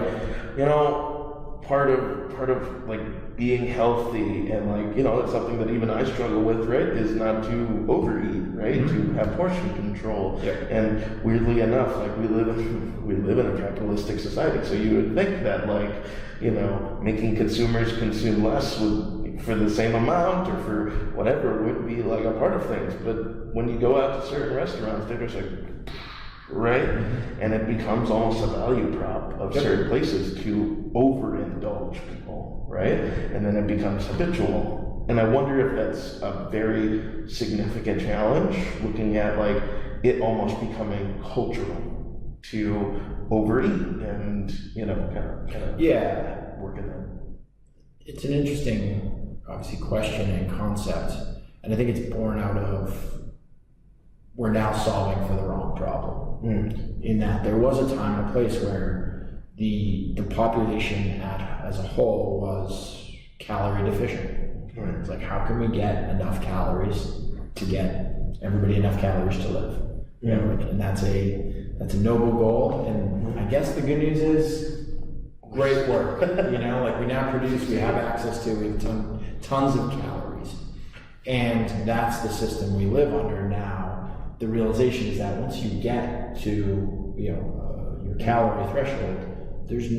you know, part of like being healthy and like, you know, it's something that even I struggle with, right, is not to overeat, right, to have portion control. And weirdly enough, like we live in a capitalistic society, so you would think that like, you know, making consumers consume less for the same amount or for whatever would be like a part of things. But when you go out to certain restaurants, they're just like, right? And it becomes almost a value prop of certain places to overindulge people, right? And then it becomes habitual. And I wonder if that's a very significant challenge, looking at like it almost becoming cultural to overeat and, you know, kind of work in that. It's an interesting, obviously, question and concept. And I think it's born out of we're now solving for the wrong problem. In that there was a time and a place where the population as a whole was calorie deficient. It's like, how can we get enough calories to get everybody enough calories to live? You know, and that's a noble goal. And I guess the good news is great work. You know, like we have access to, we have tons of calories. And that's the system we live under now. The realization is that once you get to, you know, your calorie threshold, there's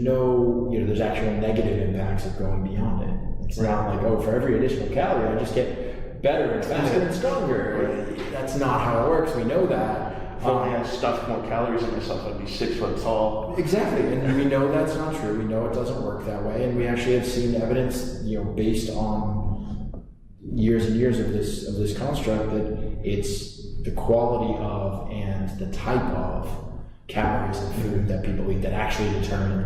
actual negative impacts of going beyond it. It's not like, oh, for every additional calorie, I just get better and faster and stronger. That's not how it works. We know that. If I had stuffed more calories in myself, I'd be 6 foot tall. Exactly, and we know that's not true. We know it doesn't work that way, and we actually have seen evidence, you know, based on years and years of this construct that it's the quality of and the type of calories in food that people eat that actually determine,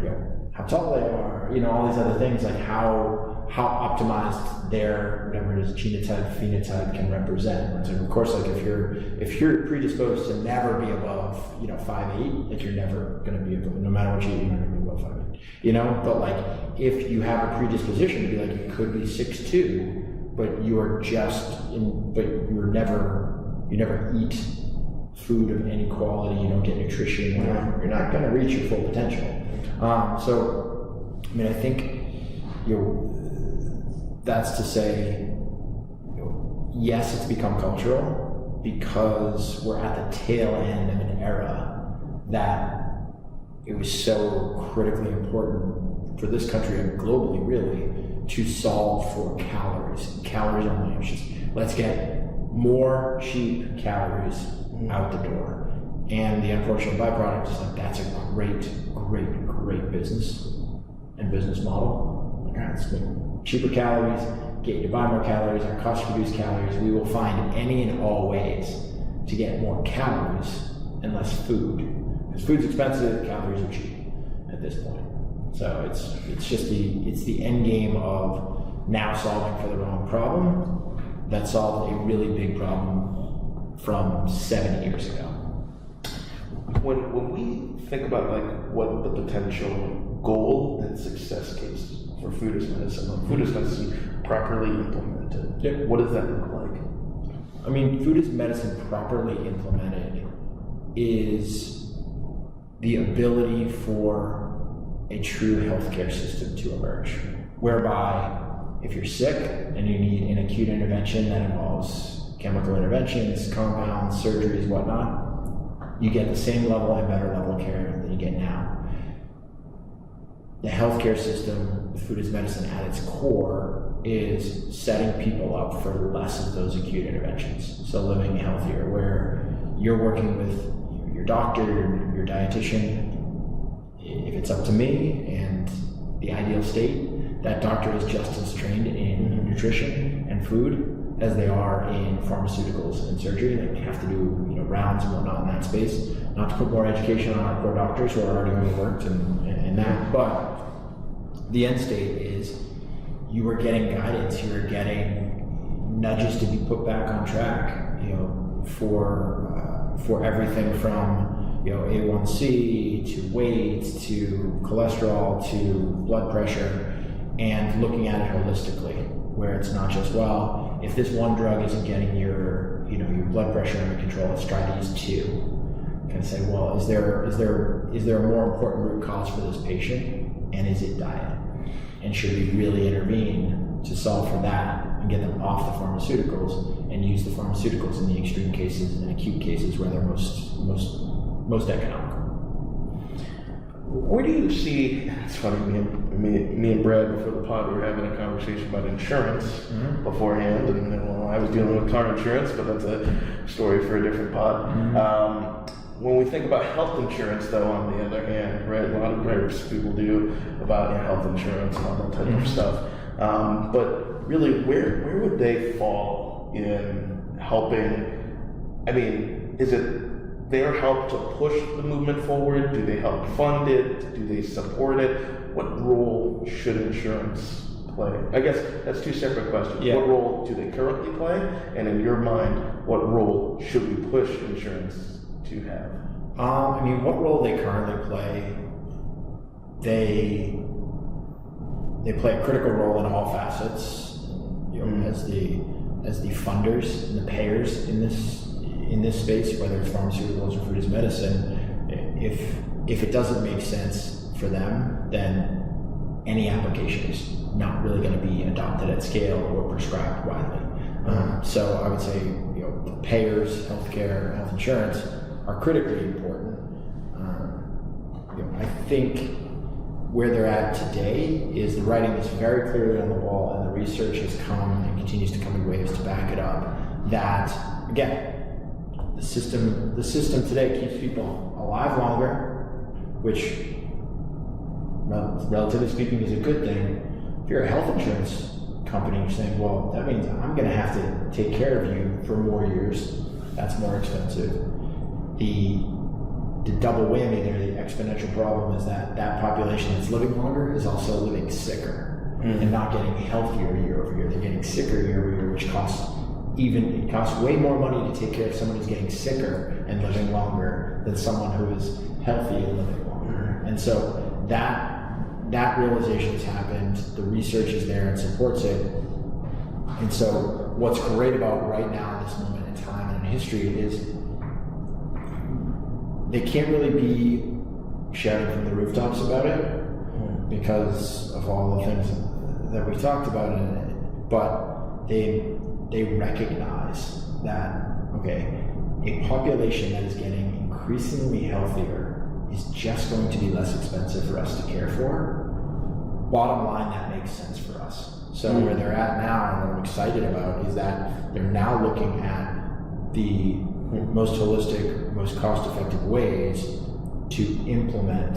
you know, how tall they are, you know, all these other things, like how optimized their whatever it is, genotype, phenotype can represent. And so of course, like if you're predisposed to never be above, you know, 5'8", like you're never going to be above, no matter what you eat, you're not going to be above 5'8", you know. But like if you have a predisposition to be like, you could be 6'2", but you are but you're never you never eat food of any quality, you don't get nutrition, you're not going to reach your full potential. So, I mean, I think, that's to say, yes, it's become cultural because we're at the tail end of an era that it was so critically important for this country and globally, really, to solve for calories only. It's just, let's get more cheap calories out the door. And the unfortunate byproduct is like, that's a great business and business model. Let's make cheaper calories, get you to buy more calories, our cost to produce calories. We will find any and all ways to get more calories and less food. Because food's expensive, calories are cheap at this point. So it's just the end game of now solving for the wrong problem that solved a really big problem from 7 years ago. When we think about like what the potential goal and success case for food as medicine, when food as medicine properly implemented, what does that look like? I mean, food as medicine properly implemented is the ability for a true healthcare system to emerge, whereby if you're sick and you need an acute intervention that involves chemical interventions, compounds, surgeries, whatnot, you get the same level and better level of care than you get now. The healthcare system, food as medicine at its core, is setting people up for less of those acute interventions. So living healthier, where you're working with your doctor, your dietitian. If it's up to me and the ideal state, that doctor is just as trained in nutrition and food as they are in pharmaceuticals and surgery. They have to do rounds and whatnot in that space. Not to put more education on our poor doctors who are already overworked and that, but the end state is you are getting guidance, you are getting nudges to be put back on track, for everything from A1C to weight to cholesterol to blood pressure, and looking at it holistically, where it's not just, well, if this one drug isn't getting your blood pressure under control, let's try to use two. Kind of say, well, is there a more important root cause for this patient, and is it diet? And should we really intervene to solve for that and get them off the pharmaceuticals and use the pharmaceuticals in the extreme cases and acute cases where they're most economical? Where do you see? It's funny. Me and Brad before the pod we were having a conversation about insurance beforehand, and I was dealing with car insurance, but that's a story for a different pod. When we think about health insurance, though, on the other hand, right, a lot of groups people do about health insurance and all that type of stuff. But really, where would they fall in helping? I mean, is it their help to push the movement forward? Do they help fund it? Do they support it? What role should insurance play? I guess that's two separate questions. Yeah. What role do they currently play? And in your mind, what role should we push insurance to have? What role they currently play, they play a critical role in all facets, as the funders and the payers in this space, whether it's pharmaceuticals or food as medicine. If it doesn't make sense for them, then any application is not really going to be adopted at scale or prescribed widely. So I would say, payers, healthcare, health insurance are critically important. I think where they're at today is the writing is very clearly on the wall, and the research has come and continues to come in waves to back it up. That again, the system today keeps people alive longer, which, relatively speaking, is a good thing. If you're a health insurance company, you're saying, well, that means I'm going to have to take care of you for more years. That's more expensive. The double whammy there, the exponential problem, is that population that's living longer is also living sicker and not getting healthier year over year. They're getting sicker year over year, which costs way more money to take care of someone who's getting sicker and living longer than someone who is healthy and living longer. And so that realization has happened. The research is there and supports it. And so what's great about right now in this moment in time and in history is they can't really be shouting from the rooftops about it because of all the things that we talked about in it, but they recognize that, okay, a population that is getting increasingly healthier is just going to be less expensive for us to care for. Bottom line, that makes sense for us. So where they're at now, and what I'm excited about, is that they're now looking at the most holistic, most cost-effective ways to implement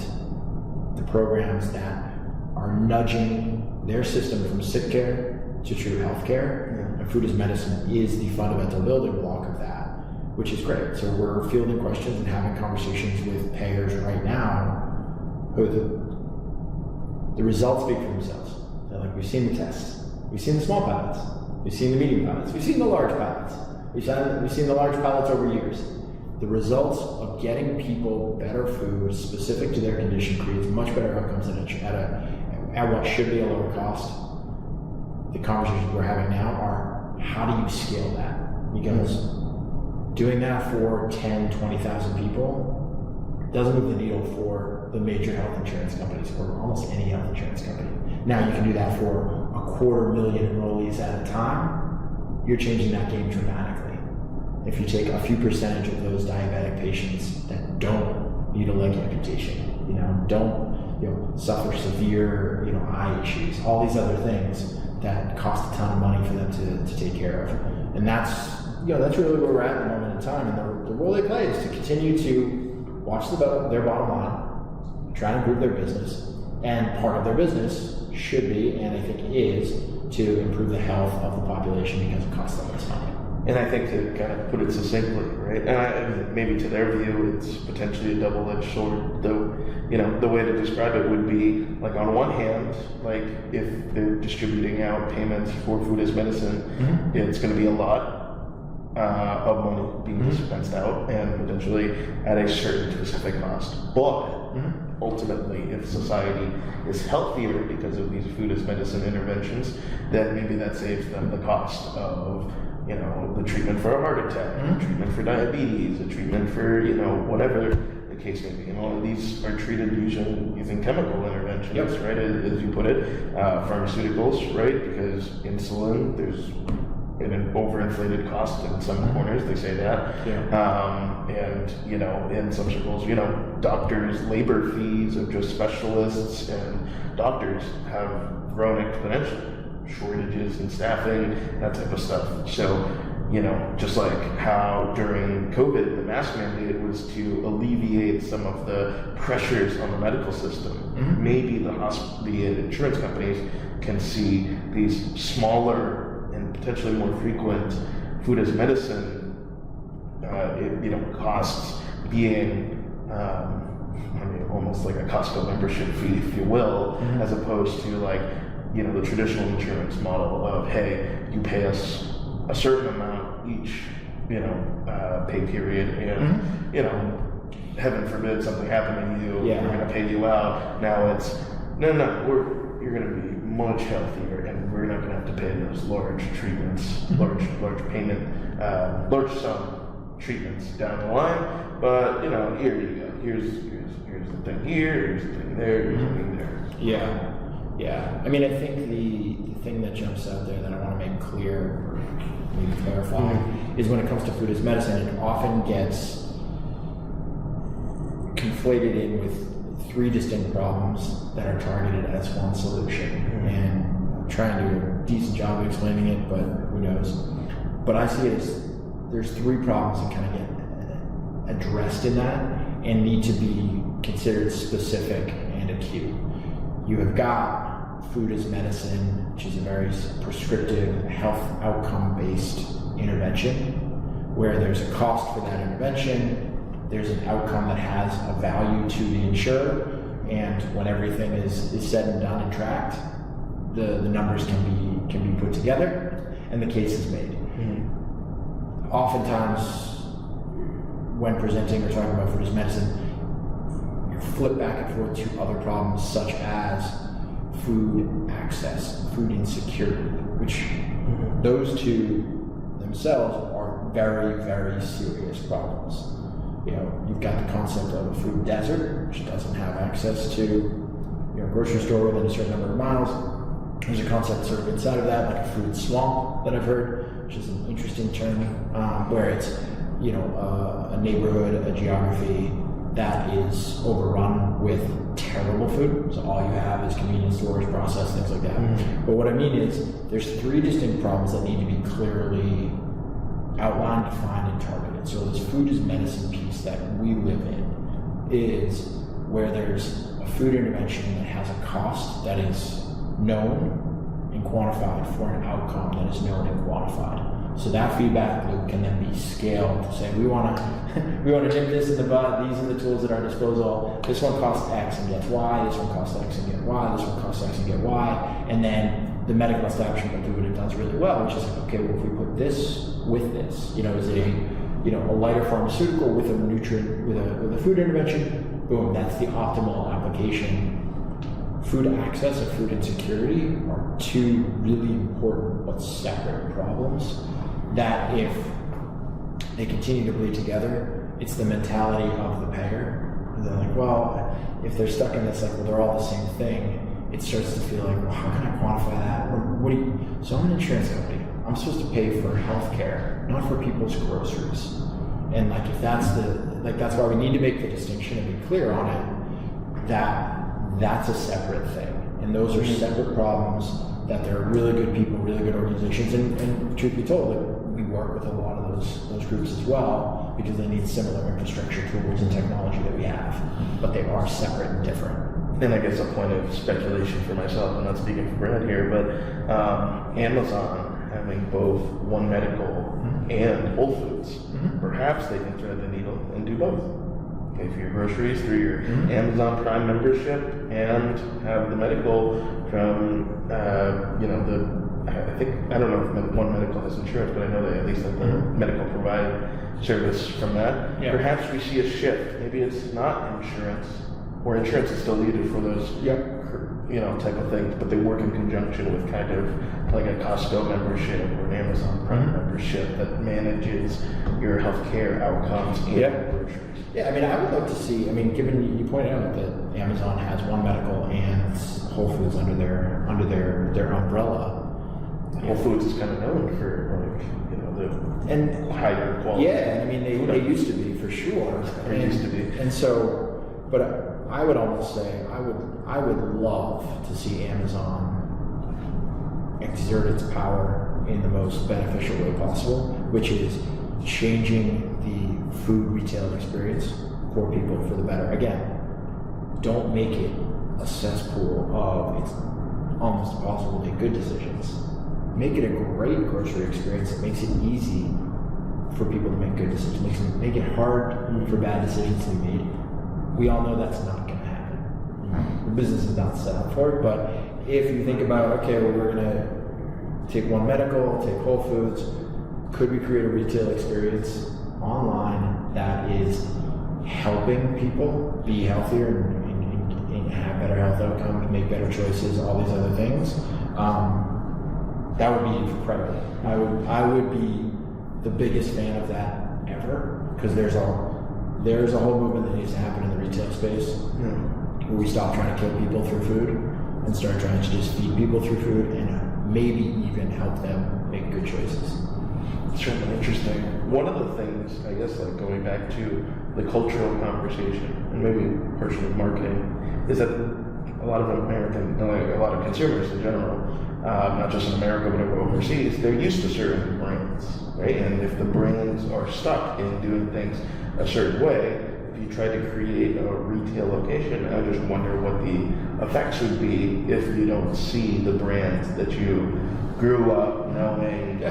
the programs that are nudging their system from sick care to true health care. And food as medicine is the fundamental building block of that, which is great. So we're fielding questions and having conversations with payers right now who the results speak for themselves. So like, we've seen the tests, we've seen the small pilots, we've seen the medium pilots, we've seen the large pilots, we've seen the large pilots over years. The results of getting people better food specific to their condition creates much better outcomes at what should be a lower cost. The conversations we're having now are, how do you scale that? Because doing that for 10, 20,000 people doesn't move the needle for the major health insurance companies or almost any health insurance company. Now you can do that for 250,000 enrollees at a time. You're changing that game dramatically. If you take a few percentage of those diabetic patients that don't need a leg amputation, don't suffer severe eye issues, all these other things that cost a ton of money for them to take care of. And that's really where we're at in the moment in time. And the role they play is to continue to watch their bottom line, try and improve their business. And part of their business should be, and I think is, to improve the health of the population because it costs them less money. And I think, to kind of put it succinctly, right? And maybe to their view, it's potentially a double-edged sword. Though, the way to describe it would be, like, on one hand, like, if they're distributing out payments for food as medicine, it's going to be a lot of money being dispensed out, and potentially at a certain specific cost. But ultimately, if society is healthier because of these food as medicine interventions, then maybe that saves them the cost of the treatment for a heart attack, the treatment for diabetes, the treatment for, whatever the case may be. And all of these are treated using chemical interventions, right, as you put it, pharmaceuticals, right, because insulin, there's an overinflated cost in some corners, they say that. And, in some circles, doctors' labor fees of just specialists and doctors have grown exponentially. Shortages in staffing, that type of stuff. So, just like how during COVID, the mask mandate was to alleviate some of the pressures on the medical system. Maybe the insurance companies can see these smaller and potentially more frequent food as medicine, costs being almost like a Costco membership fee, if you will, as opposed to like, the traditional insurance model of, hey, you pay us a certain amount each, pay period, and heaven forbid something happened to you, we're going to pay you out. Now it's, you're going to be much healthier, and we're not going to have to pay those large treatments, large payment, large sum treatments down the line. But here you go. Here's the thing here. Here's the thing there. Here's the thing there. Yeah. I mean, I think the thing that jumps out there that I want to make clear, or maybe clarify, is when it comes to food as medicine, it often gets conflated in with 3 distinct problems that are targeted as one solution. And I'm trying to do a decent job of explaining it, but who knows. But I see it as there's 3 problems that kind of get addressed in that and need to be considered specific and acute. You have got food as medicine, which is a very prescriptive, health outcome-based intervention, where there's a cost for that intervention, there's an outcome that has a value to the insurer, and when everything is said and done and tracked, the numbers can be put together, and the case is made. Oftentimes, when presenting or talking about food as medicine, flip back and forth to other problems such as food access, food insecurity, which Those two themselves are very, very serious problems. You've got the concept of a food desert, which doesn't have access to a grocery store within a certain number of miles. There's a concept sort of inside of that, like a food swamp that I've heard, which is an interesting term, where it's a neighborhood, a geography that is overrun with terrible food. So all you have is convenience stores, processed things like that. But what I mean is, there's three distinct problems that need to be clearly outlined, defined, and targeted. So this food is medicine piece that we live in is where there's a food intervention that has a cost that is known and quantified for an outcome that is known and quantified. So that feedback loop can then be scaled to say, we want to nip this in the bud, these are the tools at our disposal, this one costs X and gets Y, this one costs X and gets Y, this one costs X and get Y, and then the medical establishment will do what it does really well, which is like, okay, well, if we put this with this, is a lighter pharmaceutical with a nutrient, with a food intervention, boom, that's the optimal application. Food access and food insecurity are two really important but separate problems that if they continue to bleed together, it's the mentality of the payer. They're like, well, if they're stuck in this, like, well, they're all the same thing, it starts to feel like, well, how can I quantify that? So I'm an insurance company. I'm supposed to pay for healthcare, not for people's groceries. And like, if that's that's why we need to make the distinction and be clear on it, that's a separate thing. And those are separate problems that there are really good people, really good organizations, and truth be told, we work with a lot of those groups as well because they need similar infrastructure tools and technology that we have, but they are separate and different. And I guess a point of speculation for myself, I'm not speaking for Brad here, but Amazon having both One Medical and Whole Foods, perhaps they can thread the needle and do both. Pay for your groceries through your Amazon Prime membership and have the medical from, I don't know if One Medical has insurance, but I know they at least have the medical provide service from that. Yeah. Perhaps we see a shift. Maybe it's not insurance, or insurance is still needed for those, type of things, but they work in conjunction with kind of like a Costco membership or an Amazon Prime membership that manages your healthcare outcomes and groceries. Yeah, I mean, I would love to see, given you pointed out that Amazon has One Medical and Whole Foods under their umbrella. Whole Foods is kind of known for the higher quality. Yeah, they used to be for sure. And so, but I would almost say I would love to see Amazon exert its power in the most beneficial way possible, which is changing the food retail experience for people for the better. Again, don't make it a cesspool of it's almost impossible to make good decisions. Make it a great grocery experience that makes it easy for people to make good decisions. Make it hard for bad decisions to be made. We all know that's not going to happen. The business is not set up for it, but if you think about, okay, well, we're going to take One Medical, take Whole Foods, could we create a retail experience online that is helping people be healthier and have better health outcomes, make better choices, all these other things? That would be incredible. I would be the biggest fan of that ever, because there's a whole movement that needs to happen in the retail space where we stop trying to kill people through food and start trying to just feed people through food and maybe even help them make good choices. It's certainly interesting. One of the things, I guess, like going back to the cultural conversation and maybe portion of marketing, is that a lot of consumers in general, not just in America but overseas, they're used to certain brands, right? And if the brands are stuck in doing things a certain way, if you try to create a retail location, I just wonder what the effects would be if you don't see the brands that you grew up knowing,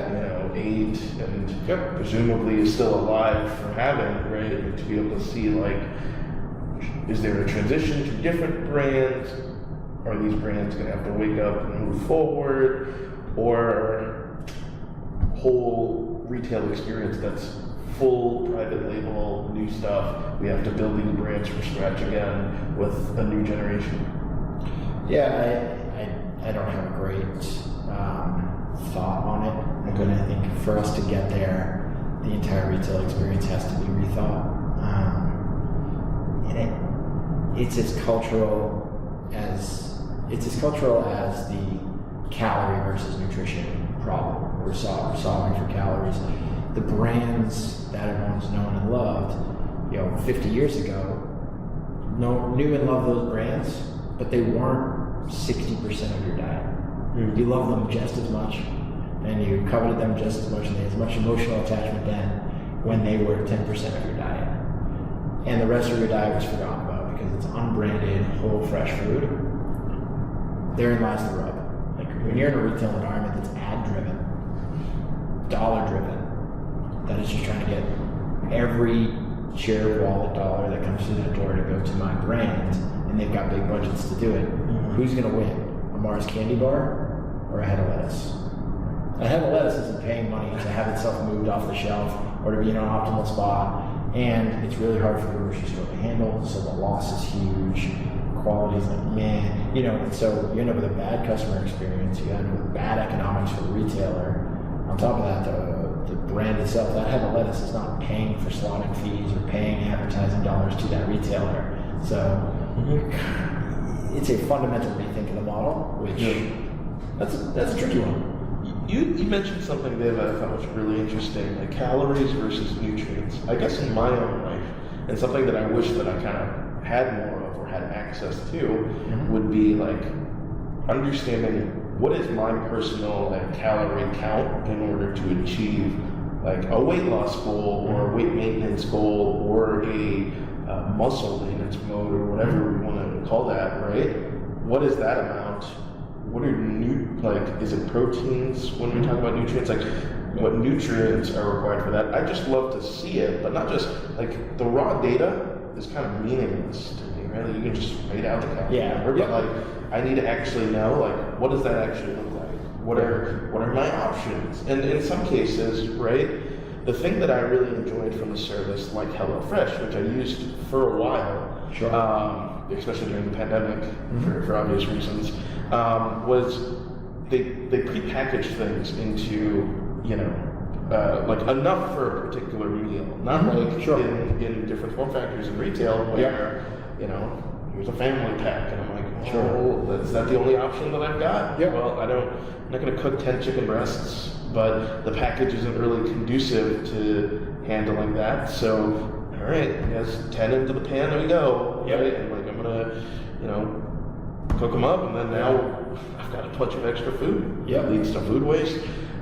ate, and presumably is still alive for having, right? And to be able to see, like, is there a transition to different brands? Are these brands going to have to wake up and move forward? Or whole retail experience that's full private label, new stuff, we have to build these brands from scratch again with a new generation? Yeah, I don't have a great thought on it. And I think for us to get there, the entire retail experience has to be rethought. And it's as cultural as the calorie versus nutrition problem we're solving for calories. The brands that everyone's known and loved, 50 years ago, knew and loved those brands, but they weren't 60% of your diet. You loved them just as much, and you coveted them just as much, and they had as much emotional attachment then when they were 10% of your diet. And the rest of your diet was forgotten about because it's unbranded, whole, fresh food. Therein lies the rub. Like when you're in a retail environment that's ad-driven, dollar-driven, that is just trying to get every share of wallet dollar that comes through that door to go to my brand, and they've got big budgets to do it. Who's going to win? A Mars candy bar or a head of lettuce? A head of lettuce isn't paying money to have itself moved off the shelf or to be in an optimal spot, and it's really hard for the grocery store to handle, so the loss is huge. Quality's like, man, and so you end up with a bad customer experience, you end up with bad economics for the retailer. On top of that, the brand itself, that head of lettuce is not paying for slotting fees or paying advertising dollars to that retailer. So it's a fundamental rethink of the model, which that's a tricky one. You mentioned something there that I thought was really interesting, like calories versus nutrients. I guess in my own life, and something that I wish that I kind of had more of or had access to, would be like understanding what is my personal calorie count in order to achieve like a weight loss goal or a weight maintenance goal or a muscle maintenance mode or whatever we want to call that, right? What is that amount? What are is it proteins when we talk about nutrients? Like what nutrients are required for that? I just love to see it, but not just like the raw data is kind of meaningless to me, right? Like, you can just write out the calculator, but like I need to actually know like what does that actually look like? What are my options? And in some cases, right, the thing that I really enjoyed from the service like HelloFresh, which I used for a while, especially during the pandemic for obvious reasons, was they prepackaged things into like enough for a particular meal, not like in different form factors in retail where here's a family pack, and I'm like, is that the only option that I've got? Well, I'm not going to cook 10 chicken breasts, but the package isn't really conducive to handling that. So, all right, I guess 10 into the pan, there we go. Right? And like I'm gonna, cook them up, and then now I've got a bunch of extra food. It leads to food waste,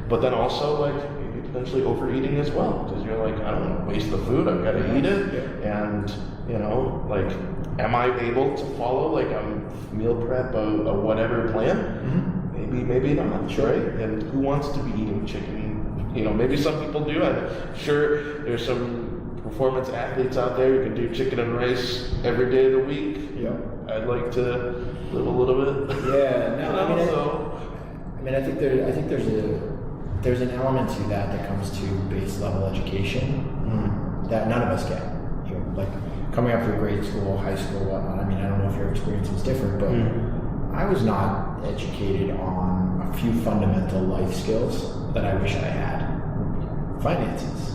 but then also like maybe potentially overeating as well, because you're like, I don't want to waste the food. I've got to eat it, and like, am I able to follow like a meal prep, a whatever plan? Maybe not, right? And who wants to be eating chicken? Maybe some people do. I'm sure there's some performance athletes out there who can do chicken and rice every day of the week. I'd like to live a little bit. I think there's an element to that comes to base level education that none of us get. Like coming up through grade school, high school, whatnot. I don't know if your experience is different, but I was not educated on a few fundamental life skills that I wish I had. Finances.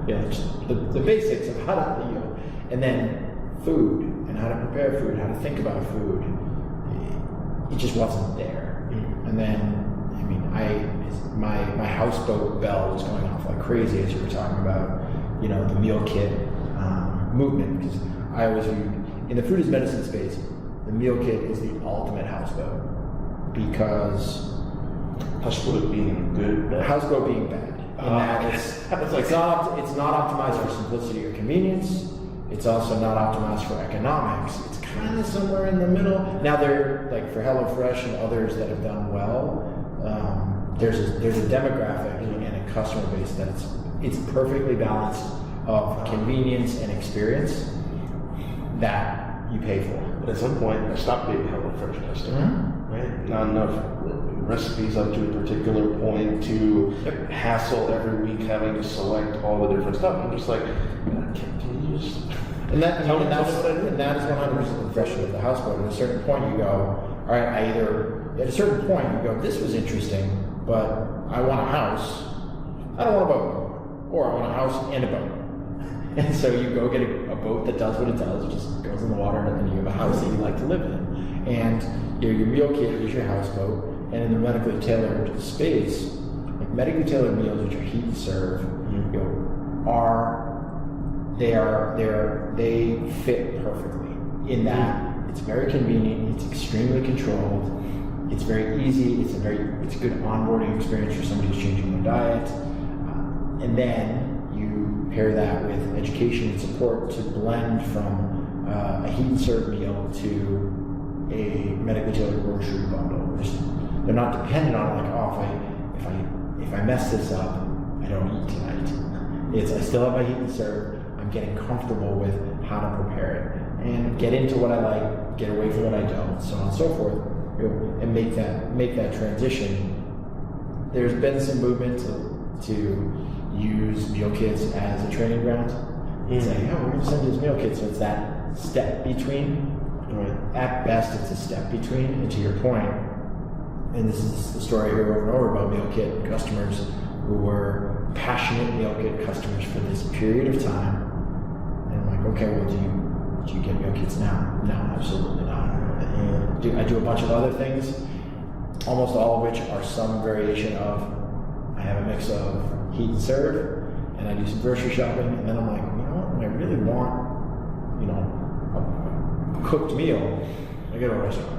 Just the basics of how to, and then food and how to prepare food, how to think about food. It just wasn't there. And then, my houseboat bell was going off like crazy as you were talking about, the meal kit movement, because I always viewed in the food as medicine space, the meal kit is the ultimate houseboat, because houseboat being good, houseboat being bad. And that it's not optimized for simplicity or convenience. It's also not optimized for economics. It's kind of somewhere in the middle. Now they're like for HelloFresh and others that have done well. There's a demographic and a customer base that it's perfectly balanced of convenience and experience that you pay for. But at some point, I stopped being a HelloFresh customer. Right? Not enough recipes up to a particular point to hassle every week having to select all the different stuff. I'm just like, can you just and that is 100% the pressure of the houseboat. At a certain point, you go, all right. At a certain point, you go, this was interesting, but I want a house. I don't want a boat. Or I want a house and a boat. And so you go get a boat that does what it does. It just goes in the water, and then you have a house that you like to live in. And your meal kit is your houseboat. And in the medically tailored space, like medically tailored meals, which are heat and serve, they fit perfectly in that it's very convenient, it's extremely controlled, it's very easy, it's a good onboarding experience for somebody who's changing their diet, and then you pair that with education and support to blend from a heat and serve meal to a medically tailored grocery bundle. They're not dependent on if I mess this up, I don't eat tonight. I still have my heat and serve. I'm getting comfortable with how to prepare it and get into what I like, get away from what I don't, so on and so forth, and make that transition. There's been some movement to use meal kits as a training ground. Saying, we're going to send you this meal kit, so it's that step between. Right. At best, it's a step between. And to your point, and this is the story here over and over about meal kit customers who were passionate meal kit customers for this period of time. And I'm like, okay, well, do you get meal kits now? No, absolutely not. And I do a bunch of other things, almost all of which are some variation of, I have a mix of heat and serve, and I do some grocery shopping, and then I'm like, you know what, when I really want, a cooked meal, I go to a restaurant.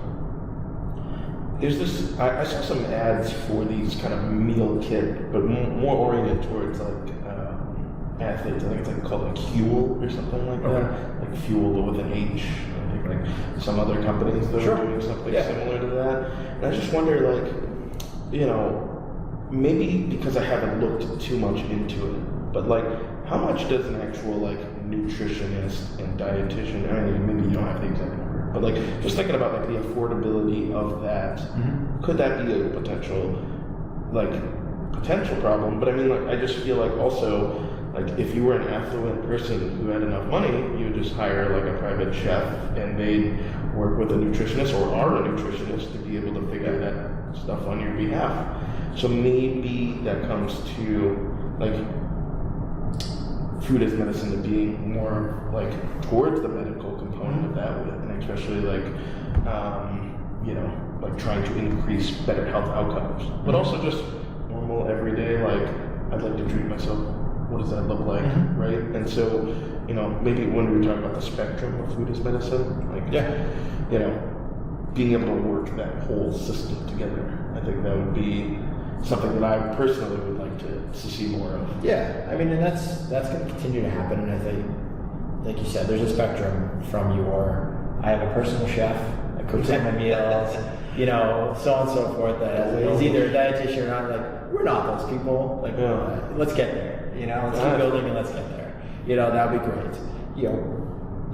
There's this, I saw some ads for these kind of meal kit, but more oriented towards athletes. I think it's called Fuel or something like that. Like Fuel, but with an H. I think like some other companies that are doing something similar to that. And I just wonder, maybe because I haven't looked too much into it, but how much does an actual nutritionist and dietitian, I mean, maybe you don't have the exact number, but just thinking about the affordability of that, could that be a potential problem? But I mean, I just feel also, if you were an affluent person who had enough money, you would just hire a private chef, and they'd work with a nutritionist or are a nutritionist to be able to figure that stuff on your behalf. So maybe that comes to food as medicine to being more towards the medical component of that, and especially trying to increase better health outcomes, but also just normal everyday I'd like to treat myself. What does that look like, right? And so, maybe when we talk about the spectrum of food as medicine, being able to work that whole system together, I think that would be something that I personally would like to see more of. Yeah, I mean, and that's going to continue to happen. And I think, like you said, there's a spectrum from I have a personal chef that cooks all my meals, so on and so forth. That is either a dietitian or not. We're not those people. Let's get there. Let's keep building and let's get there. That would be great.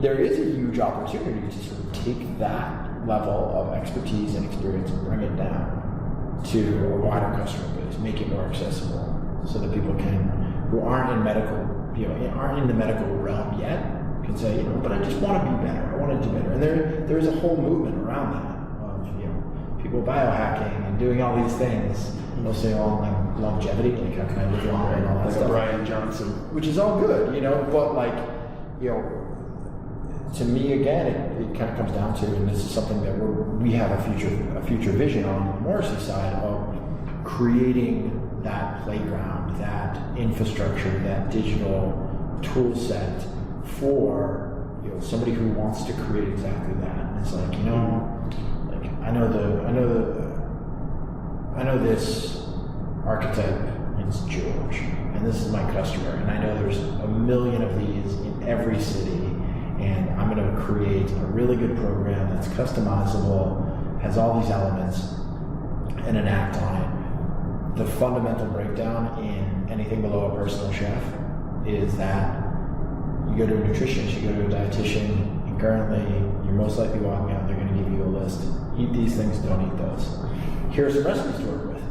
There is a huge opportunity to sort of take that level of expertise and experience and bring it down to a wider customer base, make it more accessible, so that people who aren't in aren't in the medical realm yet, can say, but I just want to be better. I want to do better. And there is a whole movement around that of people biohacking and doing all these things, mostly on longevity, how can I live longer and all that stuff. Brian Johnson, which is all good, but to me, again, it kind of comes down to, and this is something that we have a future vision on the Morrissey side of creating that playground, that infrastructure, that digital tool set for somebody who wants to create exactly that. And it's I know this archetype is George, and this is my customer, and I know there's a million of these in every city. And I'm going to create a really good program that's customizable, has all these elements, and enact on it. The fundamental breakdown in anything below a personal chef is that you go to a nutritionist, you go to a dietitian, and currently you're most likely walking out, they're going to give you a list. Eat these things, don't eat those. Here are some recipes to work with.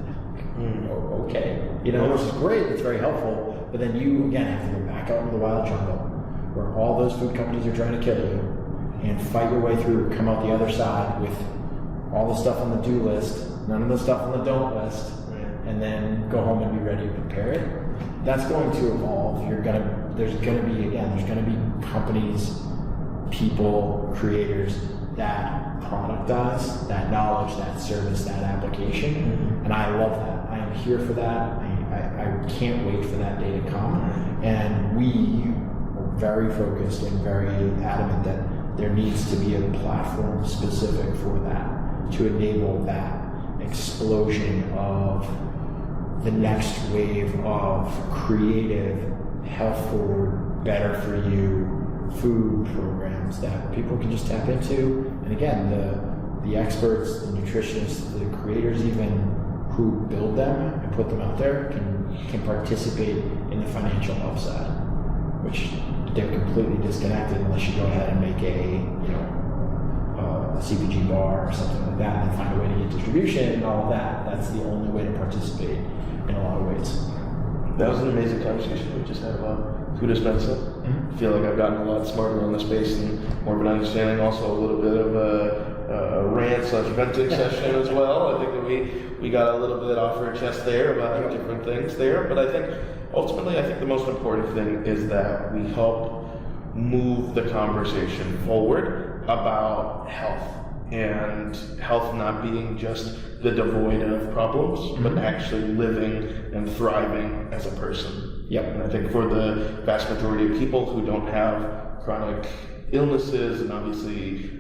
Okay. Which is great, it's very helpful, but then you, again, have to go back out into the wild jungle, where all those food companies are trying to kill you, and fight your way through, come out the other side with all the stuff on the do list, none of the stuff on the don't list, and then go home and be ready to prepare it. That's going to evolve. There's going to be companies, people, creators that productize that knowledge, that service, that application, and I love that. I am here for that. I can't wait for that day to come, and we are very focused and very adamant that there needs to be a platform specific for that to enable that explosion of the next wave of creative, health forward, better for you food programs that people can just tap into. And again, the experts, the nutritionists, the creators even who build them and put them out there can participate in the financial upside, which they're completely disconnected unless you go ahead and make a CPG bar or something like that, and then find a way to get distribution and all of that. That's the only way to participate in a lot of ways. That was an amazing conversation we just had about food as medicine. Mm-hmm. I feel like I've gotten a lot smarter on the space and more of an understanding, also a little bit of a rant/venting session as well. I think that we got a little bit off our chest there about different things there, but I think ultimately the most important thing is that we help move the conversation forward about health, and health not being just the devoid of problems, but actually living and thriving as a person. Yep. And I think for the vast majority of people who don't have chronic illnesses and obviously,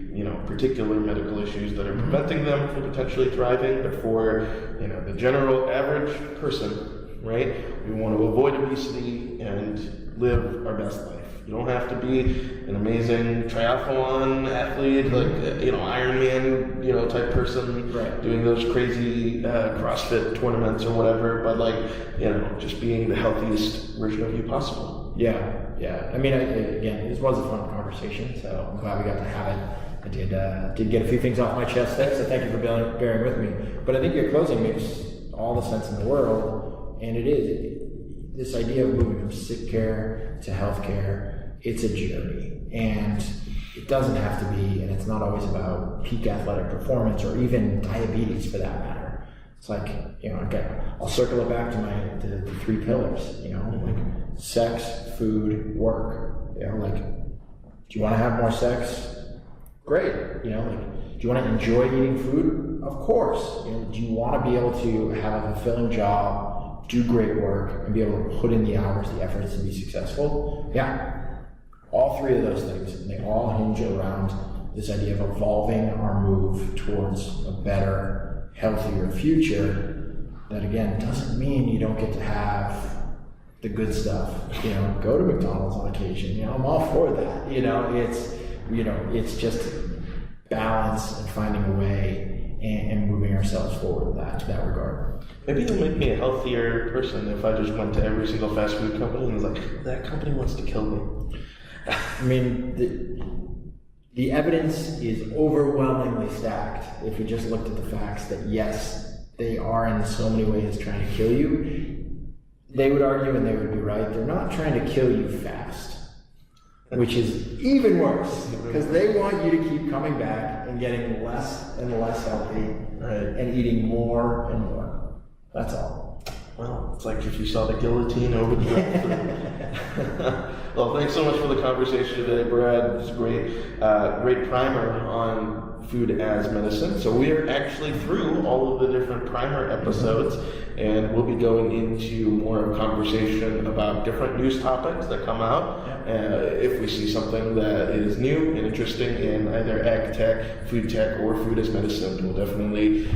particular medical issues that are preventing them from potentially thriving, but for, the general average person, right? We want to avoid obesity and live our best life. You don't have to be an amazing triathlon athlete, like, Ironman, type person, right, doing those crazy CrossFit tournaments or whatever, but just being the healthiest version of you possible. Yeah. I mean, again, this was a fun conversation, so I'm glad we got to have it. I did get a few things off my chest there, so thank you for bearing with me. But I think your closing makes all the sense in the world, and it is. This idea of moving from sick care to health care, it's a journey, and it doesn't have to be, and it's not always about peak athletic performance or even diabetes for that matter. It's like, I'll circle it back to the three pillars, like sex, food, work. Do you want to have more sex? Great. Do you want to enjoy eating food? Of course. Do you want to be able to have a fulfilling job, do great work, and be able to put in the hours, the efforts to be successful? Yeah. All three of those things, and they all hinge around this idea of evolving our move towards a better, healthier future. That again doesn't mean you don't get to have the good stuff. Go to McDonald's on occasion. I'm all for that. It's just balance and finding a way and moving ourselves forward in that regard. Maybe it'll make me a healthier person if I just went to every single fast food company and was like, that company wants to kill me. I mean, the evidence is overwhelmingly stacked if you just looked at the facts that yes, they are in so many ways trying to kill you. They would argue, and they would be right, they're not trying to kill you fast, which is even worse, because they want you to keep coming back and getting less and less healthy, right, and eating more and more. That's all. Well, it's like if you saw the guillotine over the Well, thanks so much for the conversation today, Brad. It's a great primer on food as medicine. So we are actually through all of the different primer episodes, and we'll be going into more conversation about different news topics that come out. If we see something that is new and interesting in either ag tech, food tech, or food as medicine, we'll definitely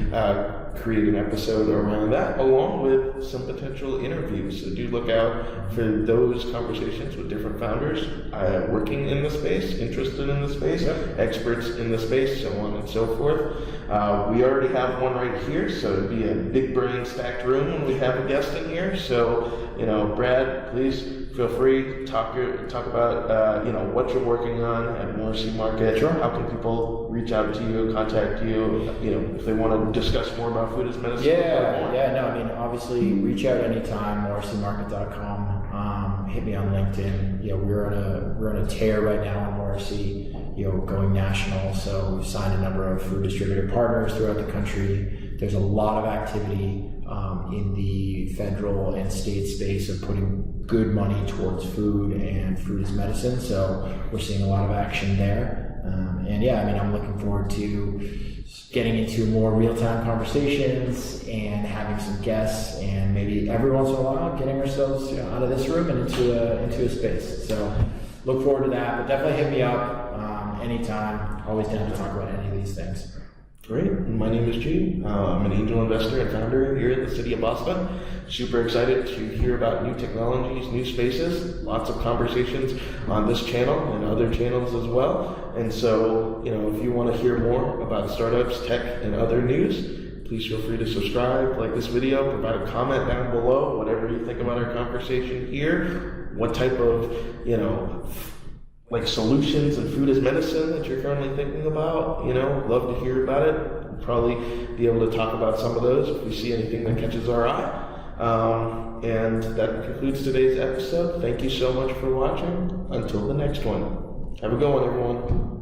create an episode around that, along with some potential interviews. So do look out for those conversations with different founders working in the space, interested in the space, experts in the space, so on and so forth. We already have one right here, so it'd be a big brain stacked room when we have a guest in here. So, Brad, please feel free to talk about what you're working on at Morrissey Market. Sure. How can people reach out to you, contact you, if they want to discuss more about food as medicine? Obviously reach out anytime, morrisseymarket.com. Hit me on LinkedIn. We're on a tear right now on Morrissey, going national. So we've signed a number of food distributor partners throughout the country. There's a lot of activity. in the federal and state space of putting good money towards food and food as medicine. So we're seeing a lot of action there. And yeah, I mean, I'm looking forward to getting into more real-time conversations and having some guests, and maybe every once in a while getting ourselves out of this room and into a space. So look forward to that, but definitely hit me up anytime. Always down to talk about any of these things. Great. My name is Gene. I'm an angel investor and founder here in the city of Boston. Super excited to hear about new technologies, new spaces, lots of conversations on this channel and other channels as well. And so, if you want to hear more about startups, tech, and other news, please feel free to subscribe, like this video, provide a comment down below, whatever you think about our conversation here, what type of, solutions in food as medicine that you're currently thinking about, love to hear about it. We'll probably be able to talk about some of those if we see anything that catches our eye. And that concludes today's episode. Thank you so much for watching. Until the next one. Have a good one, everyone.